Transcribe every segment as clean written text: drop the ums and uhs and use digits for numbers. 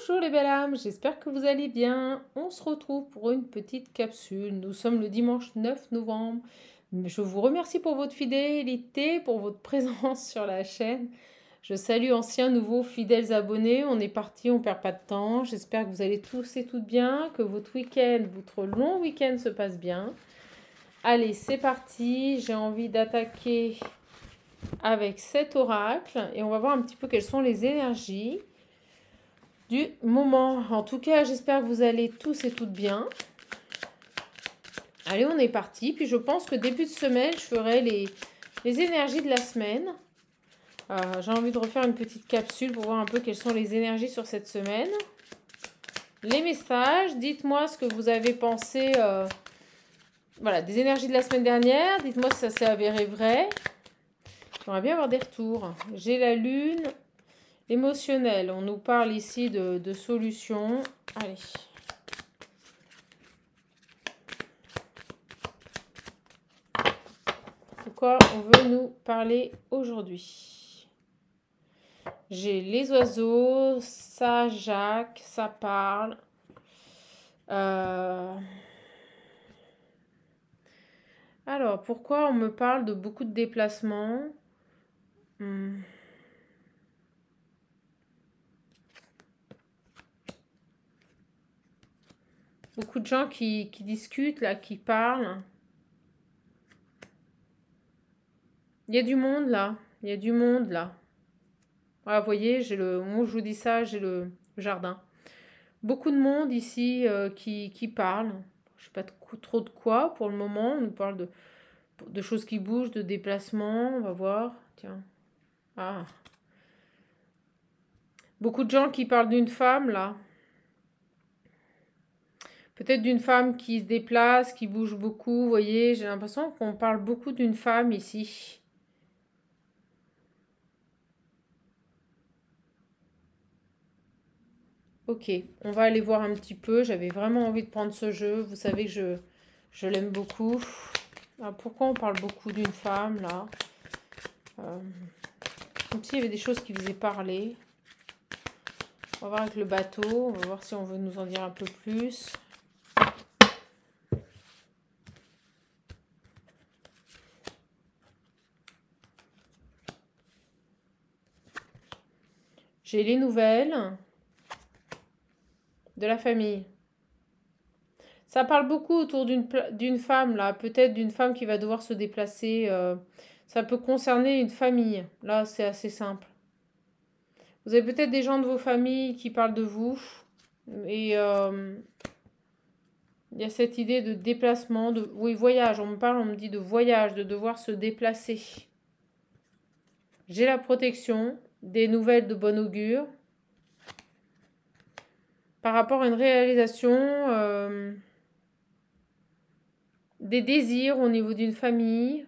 Bonjour les belles âmes, j'espère que vous allez bien. On se retrouve pour une petite capsule. Nous sommes le dimanche 9 novembre. Je vous remercie pour votre fidélité, pour votre présence sur la chaîne. Je salue anciens, nouveaux, fidèles abonnés. On est parti, on perd pas de temps. J'espère que vous allez tous et toutes bien, que votre week-end, votre long week-end se passe bien. Allez, c'est parti. J'ai envie d'attaquer avec cet oracle et on va voir un petit peu quelles sont les énergies du moment. En tout cas, j'espère que vous allez tous et toutes bien. Allez, on est parti. Puis je pense que début de semaine, je ferai les énergies de la semaine. J'ai envie de refaire une petite capsule pour voir un peu quelles sont les énergies sur cette semaine. Les messages, dites-moi ce que vous avez pensé voilà, des énergies de la semaine dernière. Dites-moi si ça s'est avéré vrai. J'aimerais bien avoir des retours. J'ai la lune. Émotionnel, on nous parle ici de solutions. Allez. De quoi on veut nous parler aujourd'hui? J'ai les oiseaux, ça Jacques, ça parle. Alors, pourquoi on me parle de beaucoup de déplacements? Beaucoup de gens qui discutent, là, qui parlent. Il y a du monde, là. Il y a du monde, là. Voilà, vous voyez, moi, je vous dis ça, j'ai le jardin. Beaucoup de monde ici qui parle. Je ne sais pas trop de quoi pour le moment. On nous parle de choses qui bougent, de déplacements. On va voir. Tiens. Ah. Beaucoup de gens qui parlent d'une femme, là. Peut-être d'une femme qui se déplace, qui bouge beaucoup. Vous voyez, j'ai l'impression qu'on parle beaucoup d'une femme ici. Ok, on va aller voir un petit peu. J'avais vraiment envie de prendre ce jeu. Vous savez que je l'aime beaucoup. Alors, pourquoi on parle beaucoup d'une femme, là Comme s'il y avait des choses qui faisaient parler. On va voir avec le bateau. On va voir si on veut nous en dire un peu plus. J'ai les nouvelles de la famille. Ça parle beaucoup autour d'une femme, là. Peut-être d'une femme qui va devoir se déplacer. Ça peut concerner une famille. Là, c'est assez simple. Vous avez peut-être des gens de vos familles qui parlent de vous. Et il y a cette idée de déplacement. Oui, voyage. On me dit de voyage, de devoir se déplacer. J'ai la protection, des nouvelles de bon augure. Par rapport à une réalisation, des désirs au niveau d'une famille.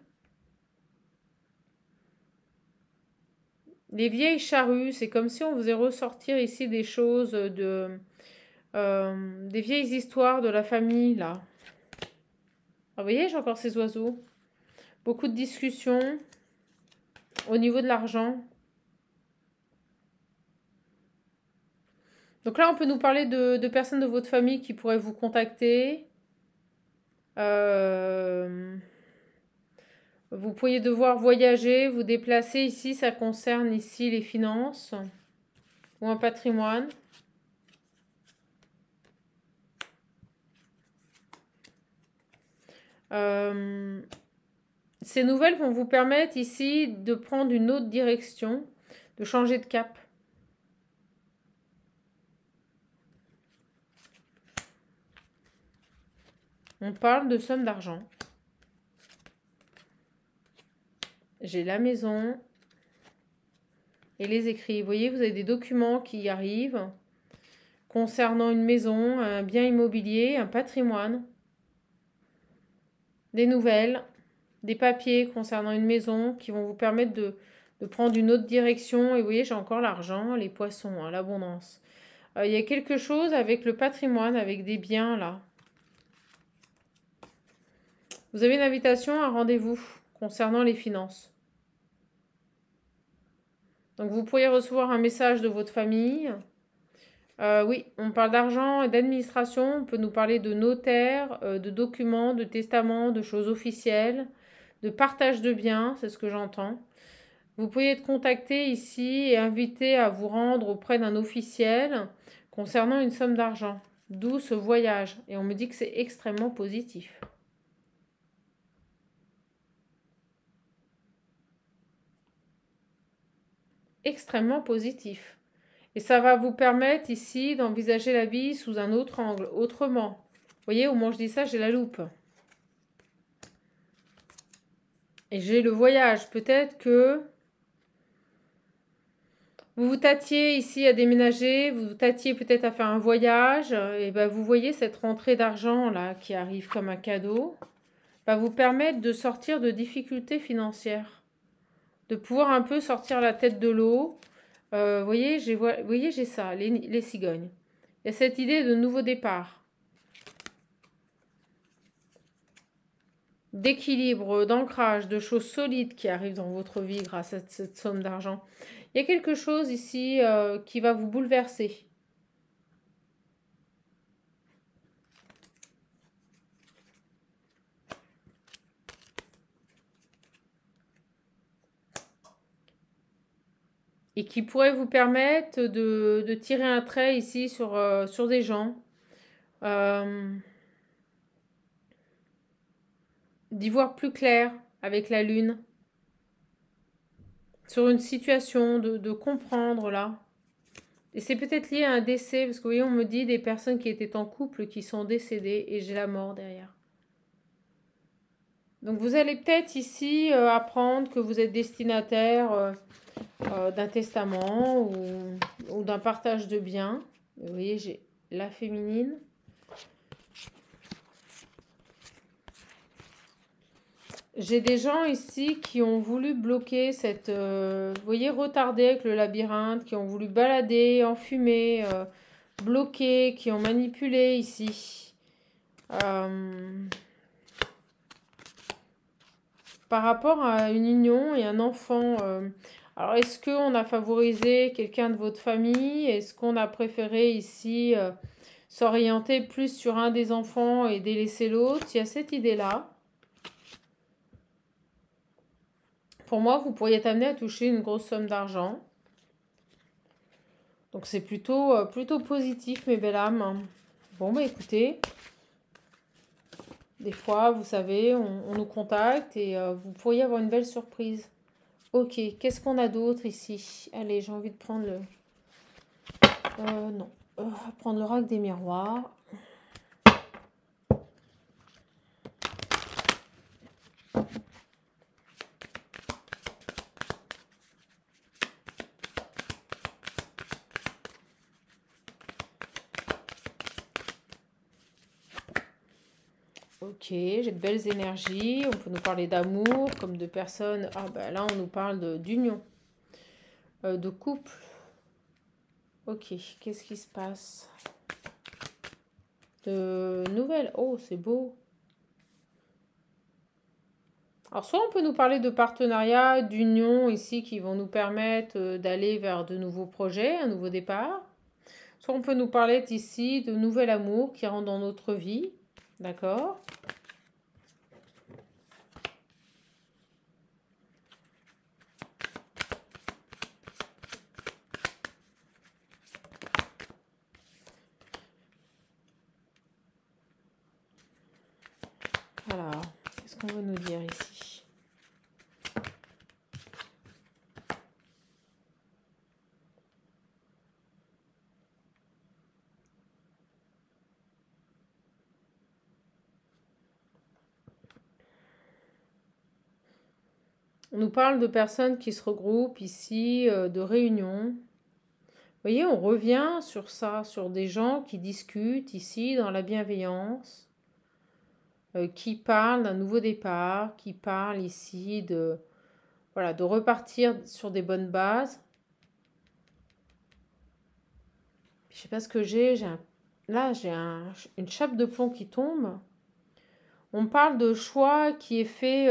Les vieilles charrues, c'est comme si on faisait ressortir ici des choses des vieilles histoires de la famille, là. Ah, vous voyez, j'ai encore ces oiseaux. Beaucoup de discussions au niveau de l'argent. Donc là, on peut nous parler de personnes de votre famille qui pourraient vous contacter. Vous pourriez devoir voyager, vous déplacer. Ici, ça concerne ici les finances ou un patrimoine. Ces nouvelles vont vous permettre ici de prendre une autre direction, de changer de cap. On parle de somme d'argent. J'ai la maison et les écrits. Vous voyez, vous avez des documents qui arrivent concernant une maison, un bien immobilier, un patrimoine, des nouvelles, des papiers concernant une maison qui vont vous permettre de prendre une autre direction. Et vous voyez, j'ai encore l'argent, les poissons, hein, l'abondance. Il y a quelque chose avec le patrimoine, avec des biens là. Vous avez une invitation, un rendez-vous concernant les finances. Donc vous pourriez recevoir un message de votre famille. Oui, on parle d'argent et d'administration. On peut nous parler de notaire, de documents, de testaments, de choses officielles, de partage de biens, c'est ce que j'entends. Vous pourriez être contacté ici et invité à vous rendre auprès d'un officiel concernant une somme d'argent. D'où ce voyage. Et on me dit que c'est extrêmement positif. Extrêmement positif. Et ça va vous permettre ici d'envisager la vie sous un autre angle, autrement. Vous voyez, au moment où je dis ça, j'ai la loupe. Et j'ai le voyage. Peut-être que vous vous tâtiez ici à déménager, vous vous tâtiez peut-être à faire un voyage, et ben vous voyez cette rentrée d'argent là qui arrive comme un cadeau, va vous permettre de sortir de difficultés financières, de pouvoir un peu sortir la tête de l'eau. Vous voyez, j'ai ça, les cigognes. Il y a cette idée de nouveau départ, d'équilibre, d'ancrage, de choses solides qui arrivent dans votre vie grâce à cette somme d'argent. Il y a quelque chose ici qui va vous bouleverser. Et qui pourrait vous permettre de tirer un trait ici sur des gens. D'y voir plus clair avec la lune. Sur une situation, de comprendre là. Et c'est peut-être lié à un décès, parce que vous voyez, on me dit des personnes qui étaient en couple qui sont décédées et j'ai la mort derrière. Donc vous allez peut-être ici apprendre que vous êtes destinataire d'un testament ou d'un partage de biens. Vous voyez, j'ai la féminine. J'ai des gens ici qui ont voulu bloquer cette... vous voyez, retarder avec le labyrinthe, qui ont voulu balader, enfumer, bloquer, qui ont manipulé ici. Par rapport à une union et un enfant... alors, est-ce qu'on a favorisé quelqu'un de votre famille? Est-ce qu'on a préféré ici s'orienter plus sur un des enfants et délaisser l'autre? Il y a cette idée-là. Pour moi, vous pourriez être amené à toucher une grosse somme d'argent. Donc c'est plutôt positif, mes belles âmes. Bon, bah écoutez, des fois, vous savez, on nous contacte et vous pourriez avoir une belle surprise. Ok, qu'est-ce qu'on a d'autre ici? Allez, j'ai envie de prendre le... non, prendre le rack des miroirs. Ok, j'ai de belles énergies. On peut nous parler d'amour, comme de personnes. Ah ben là, on nous parle d'union, de couple. Ok, qu'est-ce qui se passe? De nouvelles. Oh, c'est beau. Alors, soit on peut nous parler de partenariats, d'unions ici qui vont nous permettre d'aller vers de nouveaux projets, un nouveau départ. Soit on peut nous parler ici de nouvel amour qui rentre dans notre vie. D'accord? Alors, qu'est-ce qu'on veut nous dire ici? On nous parle de personnes qui se regroupent ici, de réunions. Vous voyez, on revient sur ça, sur des gens qui discutent ici dans la bienveillance, qui parlent d'un nouveau départ, qui parlent ici de, voilà, de repartir sur des bonnes bases. Je sais pas ce que là j'ai une chape de plomb qui tombe. On parle de choix qui est fait.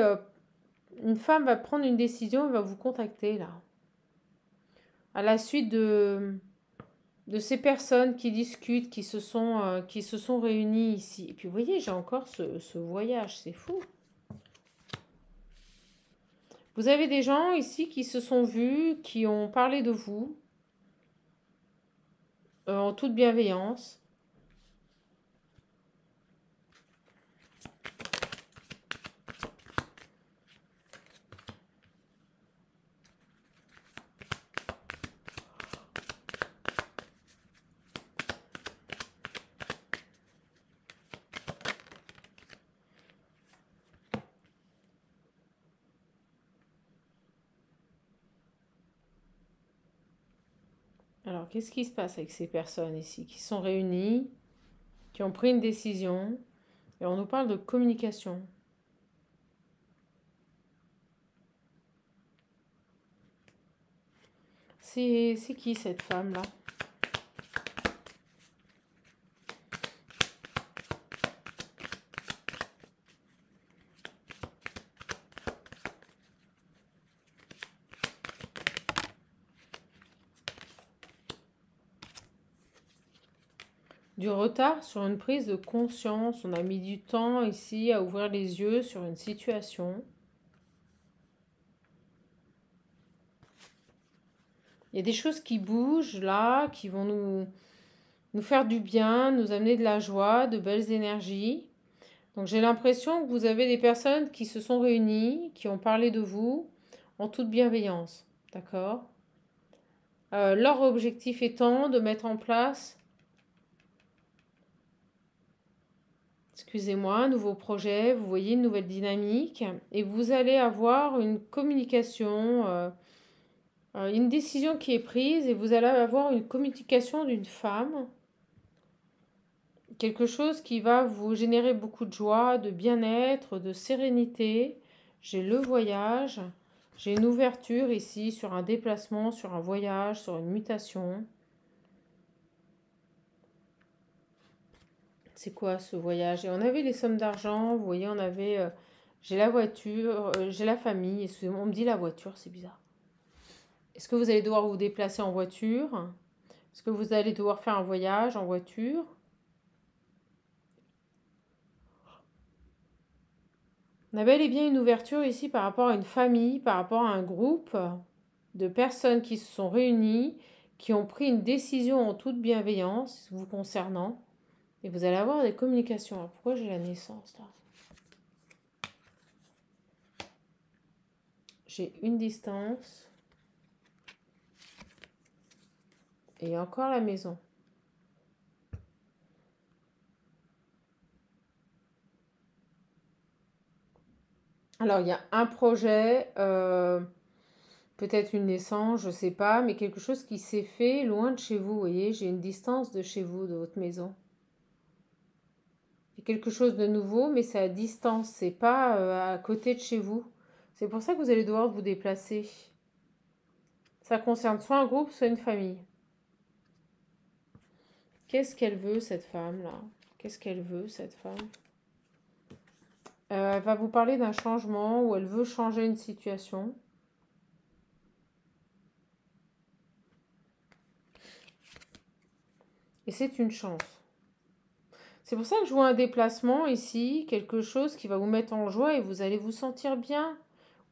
Une femme va prendre une décision et va vous contacter là. À la suite de ces personnes qui discutent, qui se sont réunies ici. Et puis, vous voyez, j'ai encore ce voyage, c'est fou. Vous avez des gens ici qui se sont vus, qui ont parlé de vous en toute bienveillance. Alors, qu'est-ce qui se passe avec ces personnes ici qui se sont réunies, qui ont pris une décision, et on nous parle de communication. C'est qui cette femme-là? Du retard sur une prise de conscience. On a mis du temps ici à ouvrir les yeux sur une situation. Il y a des choses qui bougent là, qui vont nous faire du bien, nous amener de la joie, de belles énergies. Donc j'ai l'impression que vous avez des personnes qui se sont réunies, qui ont parlé de vous en toute bienveillance. D'accord? Leur objectif étant de mettre en place, excusez-moi, un nouveau projet, vous voyez une nouvelle dynamique, et vous allez avoir une communication, une décision qui est prise, et vous allez avoir une communication d'une femme, quelque chose qui va vous générer beaucoup de joie, de bien-être, de sérénité. J'ai le voyage, j'ai une ouverture ici sur un déplacement, sur un voyage, sur une mutation. C'est quoi ce voyage? Et on avait les sommes d'argent, vous voyez, on avait... j'ai la voiture, j'ai la famille, excusez-moi, on me dit la voiture, c'est bizarre. Est-ce que vous allez devoir vous déplacer en voiture? Est-ce que vous allez devoir faire un voyage en voiture? On a bel et bien une ouverture ici par rapport à une famille, par rapport à un groupe de personnes qui se sont réunies, qui ont pris une décision en toute bienveillance vous concernant. Et vous allez avoir des communications. Alors, pourquoi j'ai la naissance là? J'ai une distance. Et encore la maison. Alors, il y a un projet, peut-être une naissance, je ne sais pas, mais quelque chose qui s'est fait loin de chez vous. Vous voyez, j'ai une distance de chez vous, de votre maison. Il y a quelque chose de nouveau, mais c'est à distance, c'est pas à côté de chez vous. C'est pour ça que vous allez devoir vous déplacer. Ça concerne soit un groupe, soit une famille. Qu'est-ce qu'elle veut, cette femme-là? Qu'est-ce qu'elle veut, cette femme? Elle va vous parler d'un changement où elle veut changer une situation. Et c'est une chance. C'est pour ça que je vois un déplacement ici, quelque chose qui va vous mettre en joie et vous allez vous sentir bien.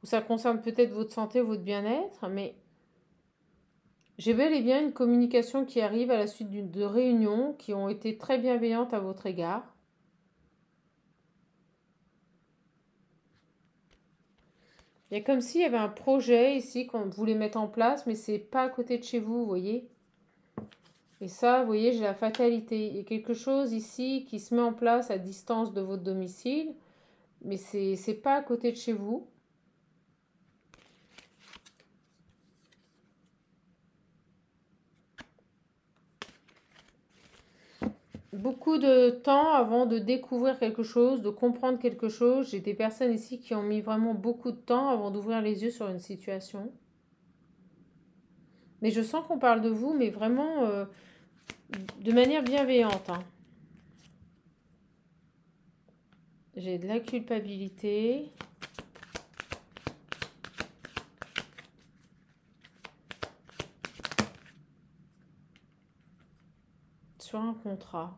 Ou ça concerne peut-être votre santé, votre bien-être, mais j'ai bel et bien une communication qui arrive à la suite de réunions qui ont été très bienveillantes à votre égard. Il y a comme s'il y avait un projet ici qu'on voulait mettre en place, mais c'est pas à côté de chez vous, vous voyez. Et ça, vous voyez, j'ai la fatalité. Il y a quelque chose ici qui se met en place à distance de votre domicile, mais c'est pas à côté de chez vous. Beaucoup de temps avant de découvrir quelque chose, de comprendre quelque chose. J'ai des personnes ici qui ont mis vraiment beaucoup de temps avant d'ouvrir les yeux sur une situation. Mais je sens qu'on parle de vous, mais vraiment de manière bienveillante, hein. J'ai de la culpabilité. sur un contrat.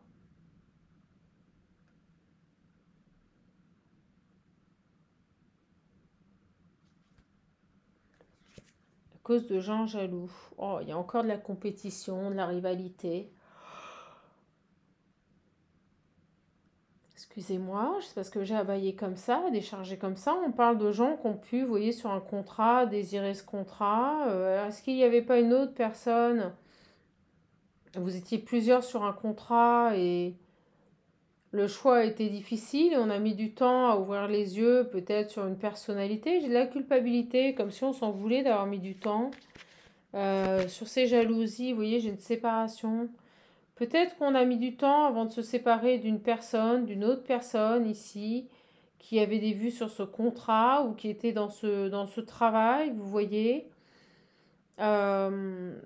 À cause de gens jaloux. Oh, il y a encore de la compétition, de la rivalité. Excusez-moi, c'est parce que j'ai abayé comme ça, déchargé comme ça. On parle de gens qui ont pu, vous voyez, sur un contrat, désirer ce contrat. Est-ce qu'il n'y avait pas une autre personne? Vous étiez plusieurs sur un contrat et le choix a été difficile et on a mis du temps à ouvrir les yeux peut-être sur une personnalité. J'ai de la culpabilité, comme si on s'en voulait d'avoir mis du temps. Sur ces jalousies, vous voyez, j'ai une séparation. Peut-être qu'on a mis du temps avant de se séparer d'une personne, d'une autre personne ici, qui avait des vues sur ce contrat ou qui était dans ce travail, vous voyez. Euh,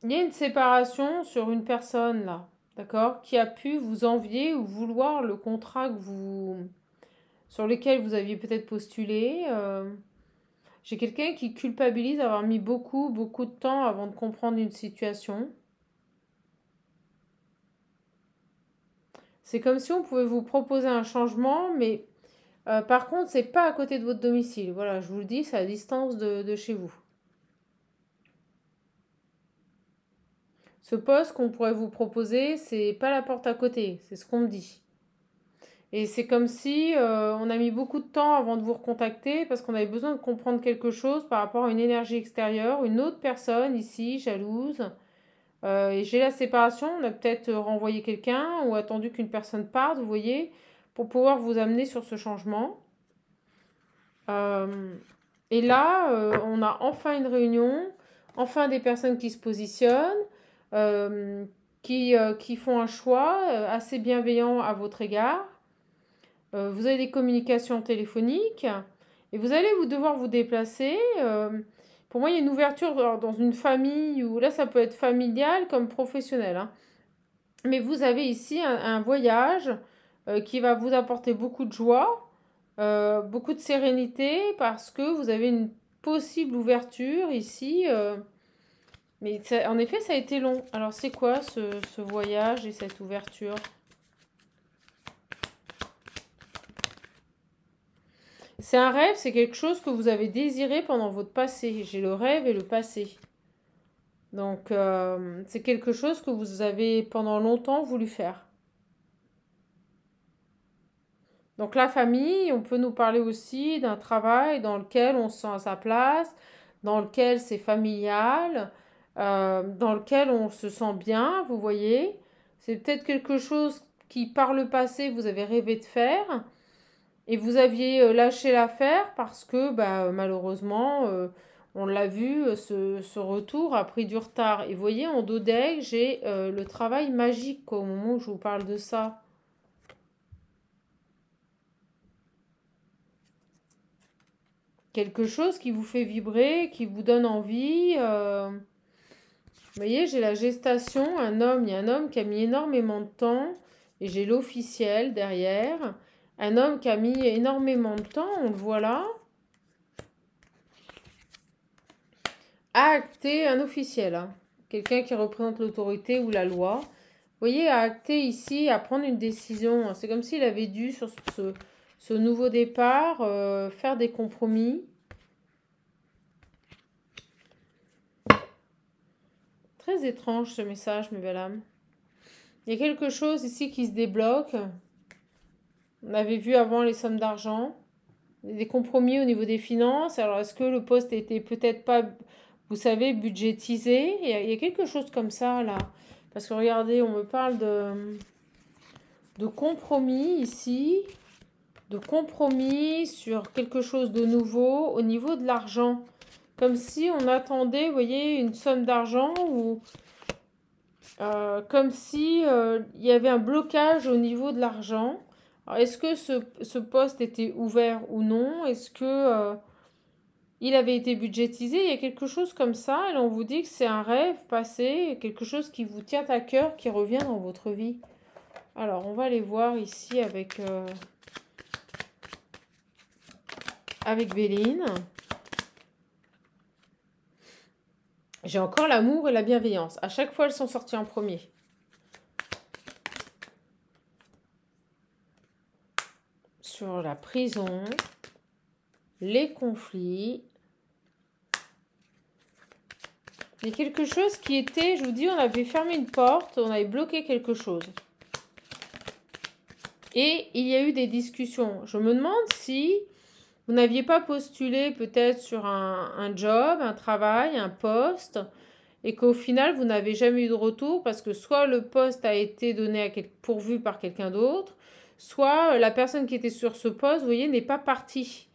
il y a une séparation sur une personne là, d'accord, qui a pu vous envier ou vouloir le contrat sur lequel vous aviez peut-être postulé. J'ai quelqu'un qui culpabilise d'avoir mis beaucoup, beaucoup de temps avant de comprendre une situation. C'est comme si on pouvait vous proposer un changement, mais par contre, c'est pas à côté de votre domicile. Voilà, je vous le dis, c'est à distance de chez vous. Ce poste qu'on pourrait vous proposer, c'est pas la porte à côté, c'est ce qu'on me dit. Et c'est comme si on a mis beaucoup de temps avant de vous recontacter parce qu'on avait besoin de comprendre quelque chose par rapport à une énergie extérieure, une autre personne ici, jalouse. Et j'ai la séparation, on a peut-être renvoyé quelqu'un ou attendu qu'une personne parte, vous voyez, pour pouvoir vous amener sur ce changement. Euh, et là, on a enfin une réunion, enfin des personnes qui se positionnent, euh, qui font un choix assez bienveillant à votre égard. Vous avez des communications téléphoniques et vous allez devoir vous déplacer. Pour moi, il y a une ouverture dans une famille où là, ça peut être familial comme professionnel, hein. Mais vous avez ici un voyage qui va vous apporter beaucoup de joie, beaucoup de sérénité parce que vous avez une possible ouverture ici. Mais en effet, ça a été long. Alors, c'est quoi ce voyage et cette ouverture? C'est un rêve, c'est quelque chose que vous avez désiré pendant votre passé. J'ai le rêve et le passé. Donc, c'est quelque chose que vous avez pendant longtemps voulu faire. Donc, la famille, on peut nous parler aussi d'un travail dans lequel on se sent à sa place, dans lequel c'est familial, dans lequel on se sent bien, vous voyez. C'est peut-être quelque chose qui, par le passé, vous avez rêvé de faire. Et vous aviez lâché l'affaire parce que bah, malheureusement, on l'a vu, ce retour a pris du retard. Et vous voyez, en dos d'aigle, j'ai le travail magique quoi, au moment où je vous parle de ça. Quelque chose qui vous fait vibrer, qui vous donne envie. Vous voyez, j'ai la gestation, un homme, il y a un homme qui a mis énormément de temps, et j'ai l'officiel derrière. Un homme qui a mis énormément de temps, on le voit là. À acter un officiel, hein. Quelqu'un qui représente l'autorité ou la loi. Vous voyez, à acter ici, à prendre une décision. C'est comme s'il avait dû, sur ce nouveau départ, faire des compromis. Très étrange ce message, mes belles âmes. Il y a quelque chose ici qui se débloque. On avait vu avant les sommes d'argent. Des compromis au niveau des finances. Alors, est-ce que le poste était peut-être pas, vous savez, budgétisé? Il y a quelque chose comme ça, là. Parce que regardez, on me parle de compromis ici. De compromis sur quelque chose de nouveau au niveau de l'argent. Comme si on attendait, vous voyez, une somme d'argent ou comme si il y avait un blocage au niveau de l'argent. Alors, est-ce que ce poste était ouvert ou non? Est-ce que il avait été budgétisé? Il y a quelque chose comme ça et on vous dit que c'est un rêve passé, quelque chose qui vous tient à cœur, qui revient dans votre vie. Alors, on va aller voir ici avec Béline. J'ai encore l'amour et la bienveillance. À chaque fois, elles sont sorties en premier. sur la prison, les conflits. Il y a quelque chose qui était, je vous dis, on avait fermé une porte, on avait bloqué quelque chose. Et il y a eu des discussions. Je me demande si vous n'aviez pas postulé peut-être sur un job, un travail, un poste, et qu'au final, vous n'avez jamais eu de retour parce que soit le poste a été donné pourvu par quelqu'un d'autre, soit la personne qui était sur ce poste, vous voyez, n'est pas partie.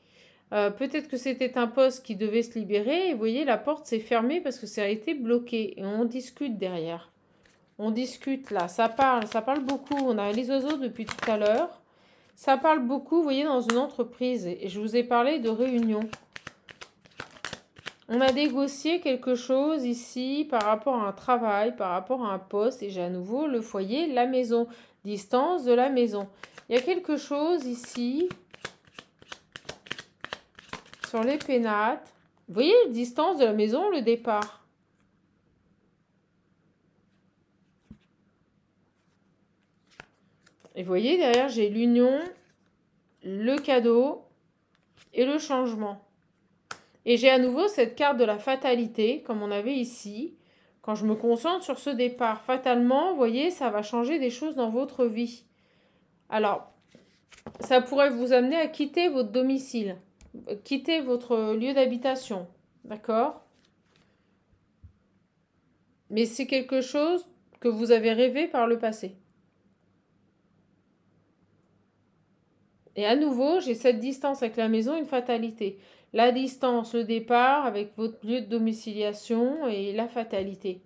Peut-être que c'était un poste qui devait se libérer et vous voyez, la porte s'est fermée parce que ça a été bloqué. Et on discute derrière. On discute là, ça parle beaucoup. On a les oiseaux depuis tout à l'heure. Ça parle beaucoup, vous voyez, dans une entreprise. Et je vous ai parlé de réunion. On a négocié quelque chose ici par rapport à un travail, par rapport à un poste. Et j'ai à nouveau le foyer, la maison. Distance de la maison. Il y a quelque chose ici sur les pénates. Vous voyez, distance de la maison, le départ. Et vous voyez, derrière, j'ai l'union, le cadeau et le changement. Et j'ai à nouveau cette carte de la fatalité, comme on avait ici. Quand je me concentre sur ce départ, fatalement, vous voyez, ça va changer des choses dans votre vie. Alors, ça pourrait vous amener à quitter votre domicile, quitter votre lieu d'habitation, d'accord? Mais c'est quelque chose que vous avez rêvé par le passé. Et à nouveau, j'ai cette distance avec la maison, une fatalité. La distance, le départ avec votre lieu de domiciliation et la fatalité.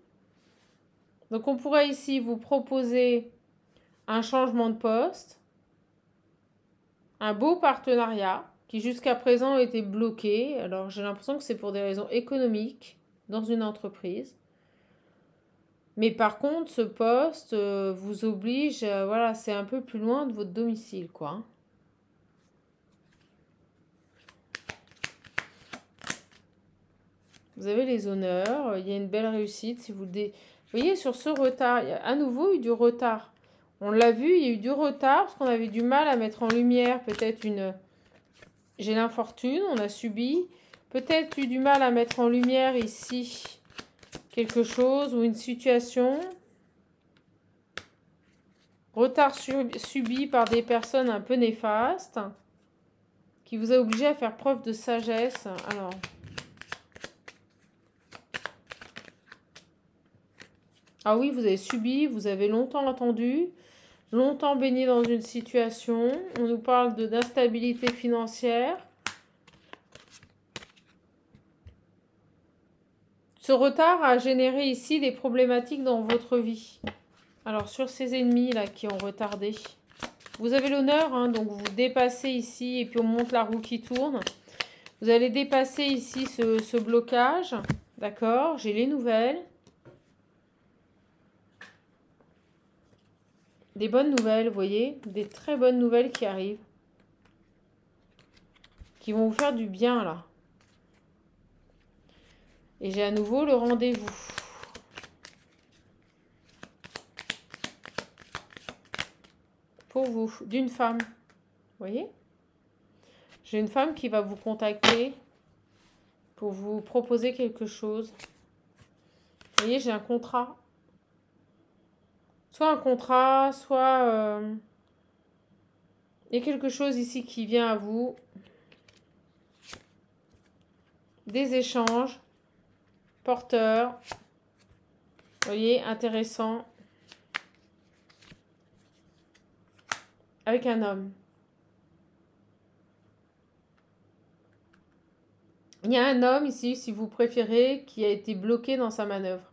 Donc on pourrait ici vous proposer un changement de poste, un beau partenariat qui jusqu'à présent a été bloqué. Alors j'ai l'impression que c'est pour des raisons économiques dans une entreprise. Mais par contre, ce poste vous oblige, voilà, c'est un peu plus loin de votre domicile, quoi. Vous avez les honneurs, il y a une belle réussite. Si vous voyez, sur ce retard, il y a à nouveau eu du retard. On l'a vu, il y a eu du retard parce qu'on avait du mal à mettre en lumière peut-être une... J'ai l'infortune, on a subi. Peut-être eu du mal à mettre en lumière ici quelque chose ou une situation. Retard subi par des personnes un peu néfastes qui vous a obligé à faire preuve de sagesse. Alors... Ah oui, vous avez subi, vous avez longtemps attendu, longtemps baigné dans une situation. On nous parle d'instabilité financière. Ce retard a généré ici des problématiques dans votre vie. Alors, sur ces ennemis-là qui ont retardé, vous avez l'honneur, hein, donc vous dépassez ici et puis on monte la roue qui tourne. Vous allez dépasser ici ce blocage. D'accord, j'ai les nouvelles. Des bonnes nouvelles, vous voyez, des très bonnes nouvelles qui arrivent. Qui vont vous faire du bien, là. Et j'ai à nouveau le rendez-vous. Pour vous, d'une femme. Vous voyez? J'ai une femme qui va vous contacter pour vous proposer quelque chose. Vous voyez, j'ai un contrat. Soit un contrat, soit... il y a quelque chose ici qui vient à vous. Des échanges. Porteurs. Vous voyez, intéressant. Avec un homme. Il y a un homme ici, si vous préférez, qui a été bloqué dans sa manœuvre.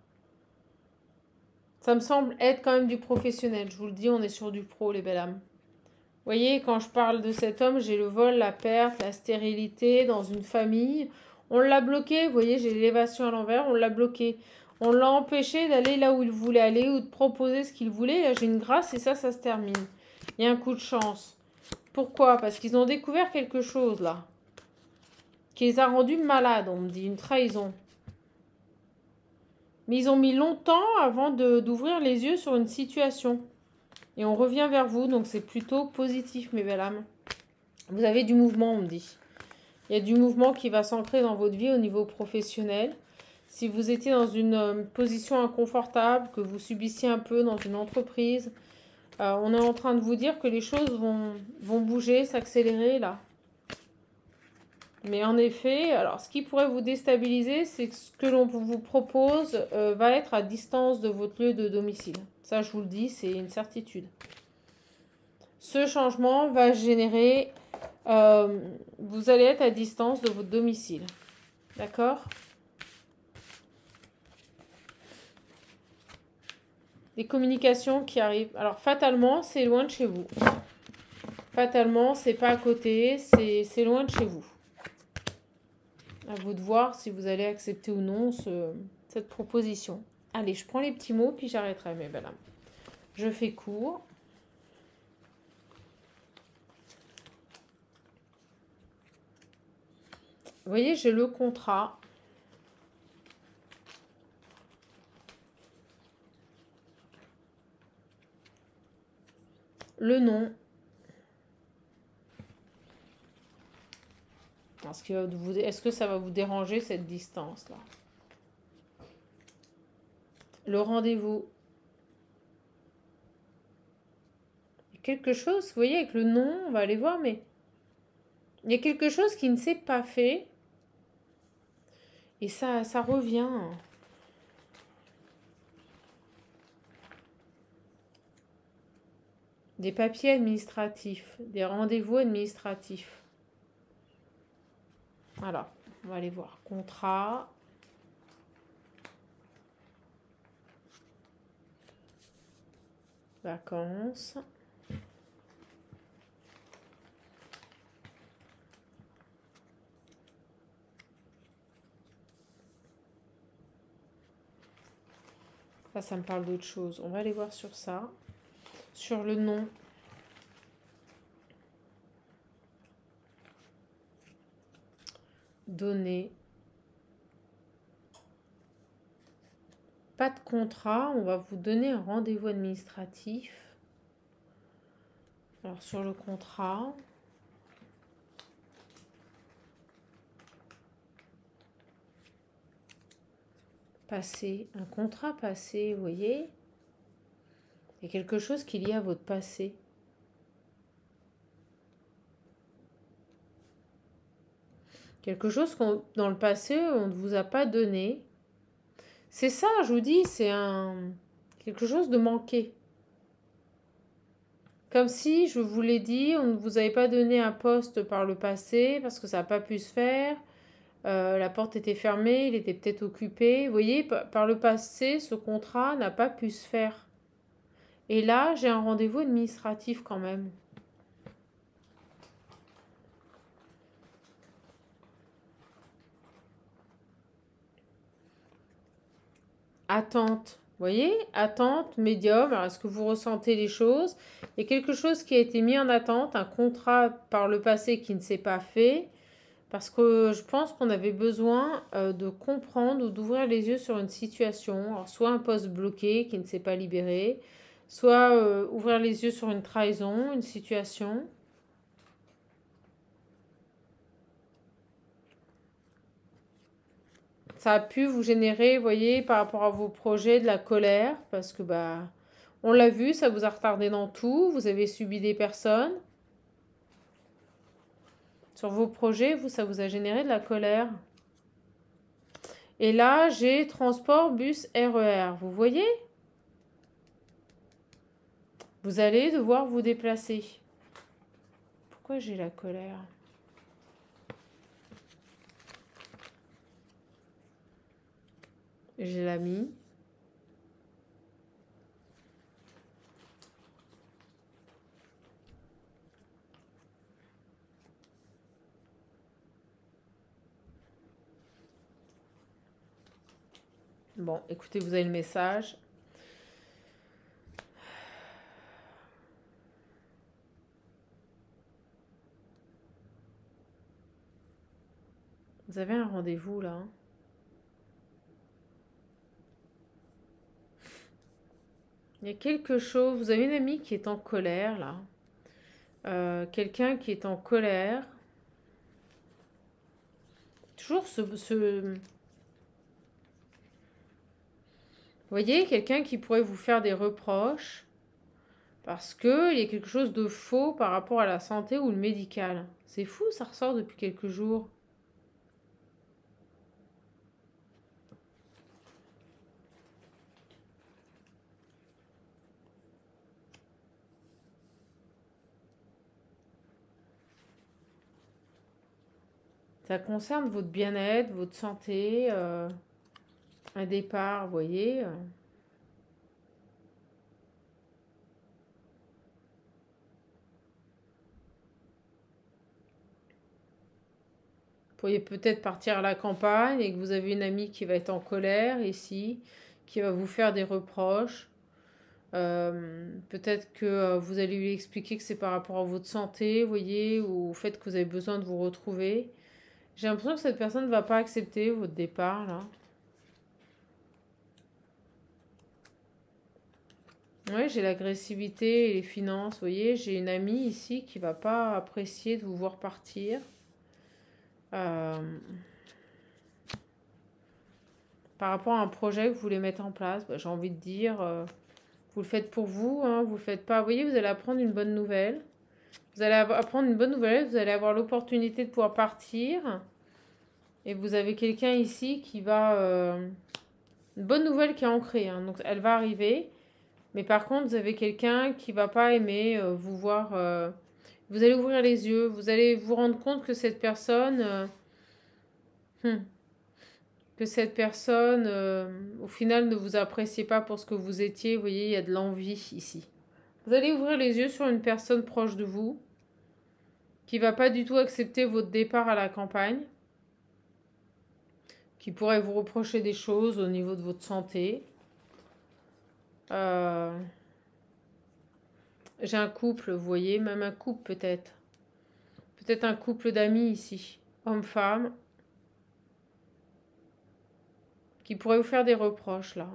Ça me semble être quand même du professionnel. Je vous le dis, on est sur du pro, les belles âmes. Vous voyez, quand je parle de cet homme, j'ai le vol, la perte, la stérilité dans une famille. On l'a bloqué, vous voyez, j'ai l'élévation à l'envers, on l'a bloqué. On l'a empêché d'aller là où il voulait aller ou de proposer ce qu'il voulait. Là, j'ai une grâce et ça se termine. Il y a un coup de chance. Pourquoi? Parce qu'ils ont découvert quelque chose, là. Qui les a rendus malades, on me dit, une trahison. Mais ils ont mis longtemps avant d'ouvrir les yeux sur une situation. Et on revient vers vous, donc c'est plutôt positif, mes belles âmes. Vous avez du mouvement, on me dit. Il y a du mouvement qui va s'ancrer dans votre vie au niveau professionnel. Si vous étiez dans une position inconfortable, que vous subissiez un peu dans une entreprise, on est en train de vous dire que les choses vont bouger, s'accélérer là. Mais en effet, alors ce qui pourrait vous déstabiliser, c'est que ce que l'on vous propose va être à distance de votre lieu de domicile. Ça, je vous le dis, c'est une certitude. Ce changement va générer... vous allez être à distance de votre domicile. D'accord ? Des communications qui arrivent. Alors, fatalement, c'est loin de chez vous. Fatalement, c'est pas à côté, c'est loin de chez vous. À vous de voir si vous allez accepter ou non cette proposition. Allez, je prends les petits mots, puis j'arrêterai, mes belles âmes. Je fais court. Vous voyez, j'ai le contrat. Le nom. Est-ce que ça va vous déranger, cette distance-là? Le rendez-vous. Quelque chose, vous voyez, avec le nom, on va aller voir, mais il y a quelque chose qui ne s'est pas fait. Et ça revient. Des papiers administratifs, des rendez-vous administratifs. Voilà, on va aller voir. Contrat. Vacances. Ça me parle d'autre chose. On va aller voir sur ça. Sur le nom. Données. Pas de contrat. On va vous donner un rendez-vous administratif. Alors, sur le contrat. Passé. Un contrat passé, vous voyez. Il y a quelque chose qui est lié à votre passé. Quelque chose dans le passé, on ne vous a pas donné. C'est ça, je vous dis, c'est quelque chose de manqué. Comme si, je vous l'ai dit, on ne vous avait pas donné un poste par le passé parce que ça n'a pas pu se faire. La porte était fermée, il était peut-être occupé. Vous voyez, par le passé, ce contrat n'a pas pu se faire. Et là, j'ai un rendez-vous administratif quand même. Attente. Vous voyez, attente, médium. Alors, est-ce que vous ressentez les choses? Il y a quelque chose qui a été mis en attente, un contrat par le passé qui ne s'est pas fait. Parce que je pense qu'on avait besoin de comprendre ou d'ouvrir les yeux sur une situation. Alors, soit un poste bloqué qui ne s'est pas libéré, soit ouvrir les yeux sur une trahison, une situation. Ça a pu vous générer, vous voyez, par rapport à vos projets, de la colère. Parce que, on l'a vu, ça vous a retardé dans tout. Vous avez subi des personnes. Sur vos projets, ça vous a généré de la colère. Et là, j'ai transport, bus, RER. Vous voyez? Vous allez devoir vous déplacer. Pourquoi j'ai la colère? J'ai l'ami. Bon, écoutez, vous avez le message. Vous avez un rendez-vous là. Il y a quelque chose. Vous avez une amie qui est en colère là. Quelqu'un qui est en colère. Toujours Vous voyez, quelqu'un qui pourrait vous faire des reproches parce qu'il y a quelque chose de faux par rapport à la santé ou le médical. C'est fou, ça ressort depuis quelques jours. Ça concerne votre bien-être, votre santé, un départ, vous voyez. Vous pourriez peut-être partir à la campagne et que vous avez une amie qui va être en colère ici, qui va vous faire des reproches. Peut-être que vous allez lui expliquer que c'est par rapport à votre santé, vous voyez, ou au fait que vous avez besoin de vous retrouver. J'ai l'impression que cette personne ne va pas accepter votre départ, là. Ouais, j'ai l'agressivité et les finances, vous voyez. J'ai une amie ici qui va pas apprécier de vous voir partir. Euh, Par rapport à un projet que vous voulez mettre en place, bah, j'ai envie de dire, vous le faites pour vous, hein, vous le faites pas. Vous voyez, vous allez apprendre une bonne nouvelle. Vous allez apprendre une bonne nouvelle, vous allez avoir l'opportunité de pouvoir partir. Et vous avez quelqu'un ici qui va... une bonne nouvelle qui est ancrée, hein, donc elle va arriver. Mais par contre, vous avez quelqu'un qui va pas aimer vous voir. Vous allez ouvrir les yeux, vous allez vous rendre compte que cette personne... hmm, que cette personne, au final, ne vous appréciait pas pour ce que vous étiez. Vous voyez, il y a de l'envie ici. Vous allez ouvrir les yeux sur une personne proche de vous qui va pas du tout accepter votre départ à la campagne, qui pourrait vous reprocher des choses au niveau de votre santé. J'ai un couple, vous voyez, même un couple peut-être. Peut-être un couple d'amis ici, homme-femme, qui pourrait vous faire des reproches là.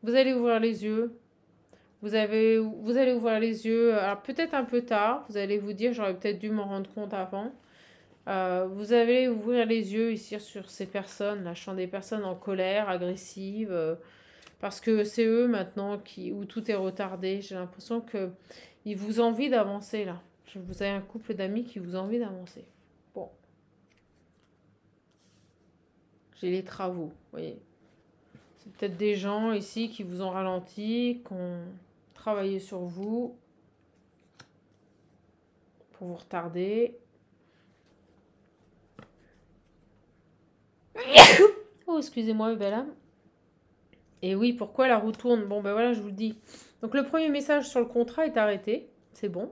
Vous allez ouvrir les yeux. Vous allez ouvrir les yeux, alors peut-être un peu tard, vous allez vous dire, j'aurais peut-être dû m'en rendre compte avant. Vous allez ouvrir les yeux ici sur ces personnes, là, je sens des personnes en colère, agressives, parce que c'est eux maintenant où tout est retardé. J'ai l'impression qu'ils vous envient d'avancer là. Vous avez un couple d'amis qui vous envie d'avancer. Bon, j'ai les travaux, vous voyez. C'est peut-être des gens ici qui vous ont ralenti, qui ont travaillé sur vous pour vous retarder. Oh, excusez-moi, belle âme. Et oui, pourquoi la roue tourne? Bon, ben voilà, je vous le dis. Donc, le premier message sur le contrat est arrêté. C'est bon.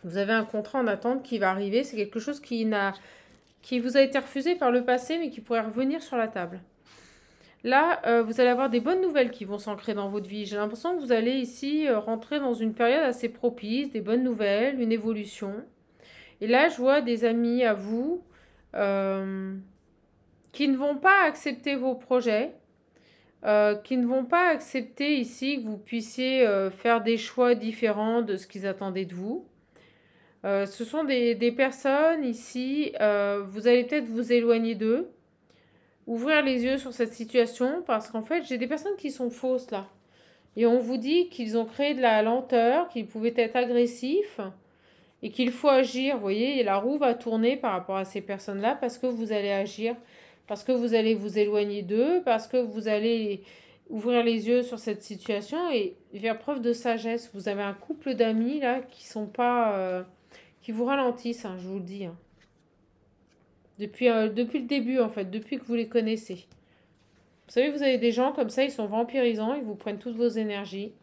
Vous avez un contrat en attente qui va arriver. C'est quelque chose qui vous a été refusé par le passé, mais qui pourrait revenir sur la table. Là, vous allez avoir des bonnes nouvelles qui vont s'ancrer dans votre vie. J'ai l'impression que vous allez ici rentrer dans une période assez propice, des bonnes nouvelles, une évolution. Et là, je vois des amis à vous qui ne vont pas accepter vos projets, qui ne vont pas accepter ici que vous puissiez faire des choix différents de ce qu'ils attendaient de vous. Ce sont des personnes ici, vous allez peut-être vous éloigner d'eux, ouvrir les yeux sur cette situation, parce qu'en fait, j'ai des personnes qui sont fausses là. Et on vous dit qu'ils ont créé de la lenteur, qu'ils pouvaient être agressifs et qu'il faut agir. Vous voyez, et la roue va tourner par rapport à ces personnes-là parce que vous allez agir, parce que vous allez vous éloigner d'eux, parce que vous allez ouvrir les yeux sur cette situation et faire preuve de sagesse. Vous avez un couple d'amis là qui sont pas... qui vous ralentissent, hein, je vous le dis. Hein. Depuis le début, en fait, depuis que vous les connaissez. Vous savez, vous avez des gens comme ça, ils sont vampirisants, ils vous prennent toutes vos énergies.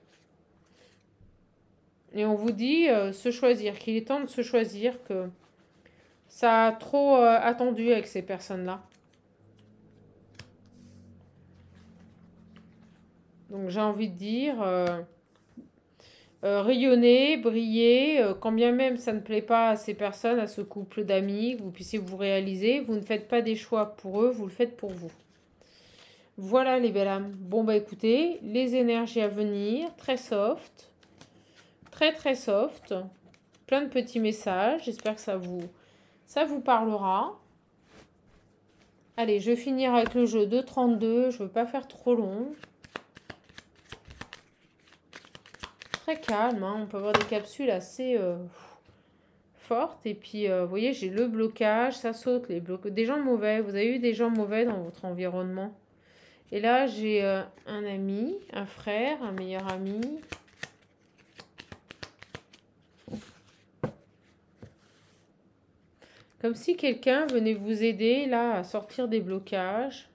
Et on vous dit se choisir, qu'il est temps de se choisir, que ça a trop attendu avec ces personnes-là. Donc j'ai envie de dire, rayonner, briller, quand bien même ça ne plaît pas à ces personnes, à ce couple d'amis, que vous puissiez vous réaliser, vous ne faites pas des choix pour eux, vous le faites pour vous. Voilà les belles âmes. Bon bah écoutez, les énergies à venir, très très très soft. Plein de petits messages. J'espère que ça vous parlera. Allez, je vais finir avec le jeu de 32. Je ne veux pas faire trop long. Très calme, hein. On peut avoir des capsules assez fortes. Et puis, vous voyez, j'ai le blocage. Ça saute, les blocages. Des gens mauvais. Vous avez eu des gens mauvais dans votre environnement. Et là, j'ai un ami, un frère, un meilleur ami. Comme si quelqu'un venait vous aider là à sortir des blocages.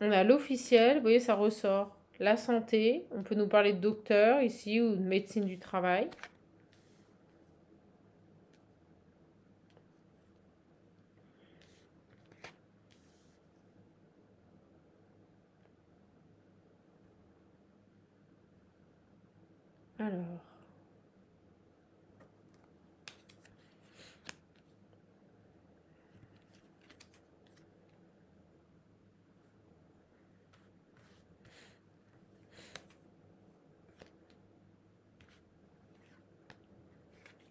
On a l'officiel, vous voyez, ça ressort. La santé, on peut nous parler de docteur ici ou de médecine du travail. Alors.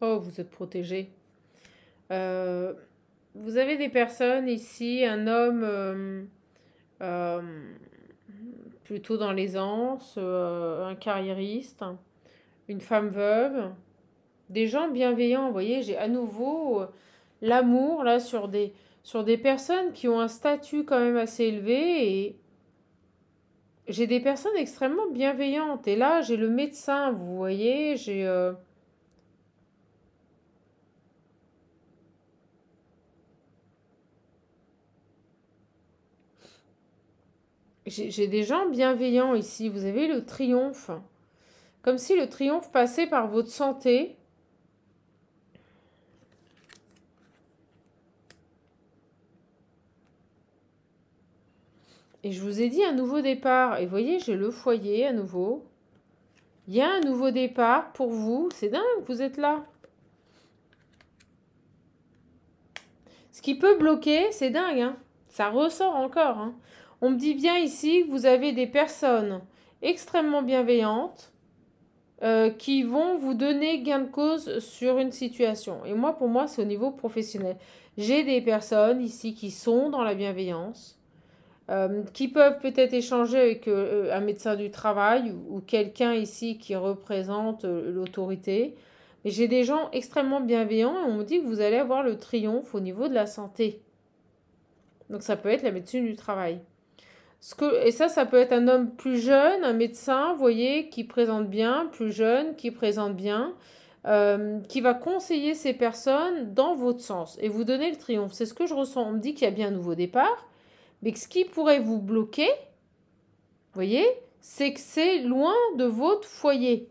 Oh, vous êtes protégé. Vous avez des personnes ici, un homme plutôt dans l'aisance, un carriériste, une femme veuve, des gens bienveillants. Vous voyez, j'ai à nouveau l'amour là sur des personnes qui ont un statut quand même assez élevé et j'ai des personnes extrêmement bienveillantes. Et là, j'ai le médecin, vous voyez, j'ai des gens bienveillants ici. Vous avez le triomphe. Comme si le triomphe passait par votre santé. Et je vous ai dit un nouveau départ. Et vous voyez, j'ai le foyer à nouveau. Il y a un nouveau départ pour vous. C'est dingue, vous êtes là. Ce qui peut bloquer, c'est dingue, hein. Ça ressort encore, hein. On me dit bien ici que vous avez des personnes extrêmement bienveillantes qui vont vous donner gain de cause sur une situation. Et moi, pour moi, c'est au niveau professionnel. J'ai des personnes ici qui sont dans la bienveillance, qui peuvent peut-être échanger avec un médecin du travail ou quelqu'un ici qui représente l'autorité. Mais j'ai des gens extrêmement bienveillants et on me dit que vous allez avoir le triomphe au niveau de la santé. Donc ça peut être la médecine du travail. Et ça peut être un homme plus jeune, un médecin, vous voyez, qui présente bien, plus jeune, qui présente bien, qui va conseiller ces personnes dans votre sens et vous donner le triomphe. C'est ce que je ressens. On me dit qu'il y a bien un nouveau départ, mais que ce qui pourrait vous bloquer, vous voyez, c'est que c'est loin de votre foyer.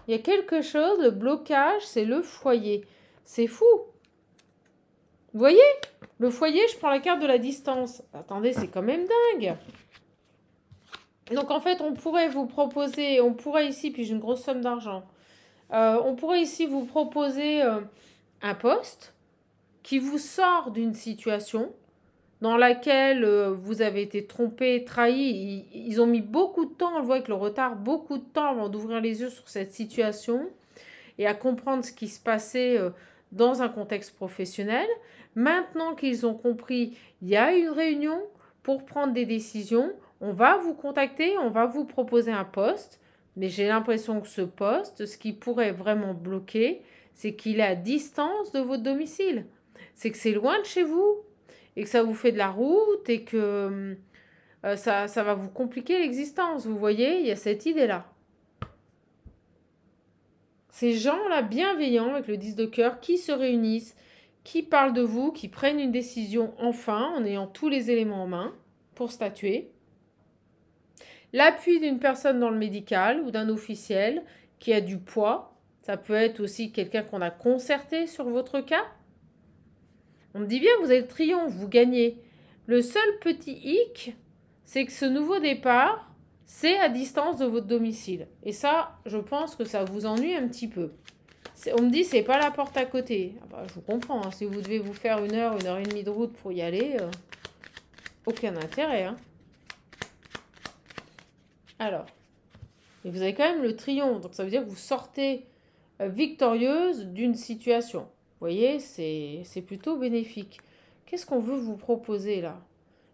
Il y a quelque chose, le blocage, c'est le foyer. C'est fou. Vous voyez, le foyer, je prends la carte de la distance. Attendez, c'est quand même dingue. Donc en fait, on pourrait vous proposer, on pourrait ici, puis j'ai une grosse somme d'argent, on pourrait ici vous proposer un poste qui vous sort d'une situation dans laquelle vous avez été trompé, trahi. Ils ont mis beaucoup de temps, on le voit avec le retard, beaucoup de temps avant d'ouvrir les yeux sur cette situation et à comprendre ce qui se passait dans un contexte professionnel. Maintenant qu'ils ont compris, il y a une réunion pour prendre des décisions. On va vous contacter, on va vous proposer un poste, mais j'ai l'impression que ce poste, ce qui pourrait vraiment bloquer, c'est qu'il est à distance de votre domicile. C'est que c'est loin de chez vous et que ça vous fait de la route et que ça va vous compliquer l'existence. Vous voyez, il y a cette idée-là. Ces gens-là bienveillants avec le 10 de cœur qui se réunissent, qui parlent de vous, qui prennent une décision enfin en ayant tous les éléments en main pour statuer. L'appui d'une personne dans le médical ou d'un officiel qui a du poids. Ça peut être aussi quelqu'un qu'on a concerté sur votre cas. On me dit bien, vous avez le triomphe, vous gagnez. Le seul petit hic, c'est que ce nouveau départ, c'est à distance de votre domicile. Et ça, je pense que ça vous ennuie un petit peu. On me dit, c'est pas la porte à côté. Ah bah, je vous comprends, hein. Si vous devez vous faire 1 heure et demie de route pour y aller, aucun intérêt, hein. Alors, et vous avez quand même le triomphe. Donc, ça veut dire que vous sortez victorieuse d'une situation. Vous voyez, c'est plutôt bénéfique. Qu'est-ce qu'on veut vous proposer là?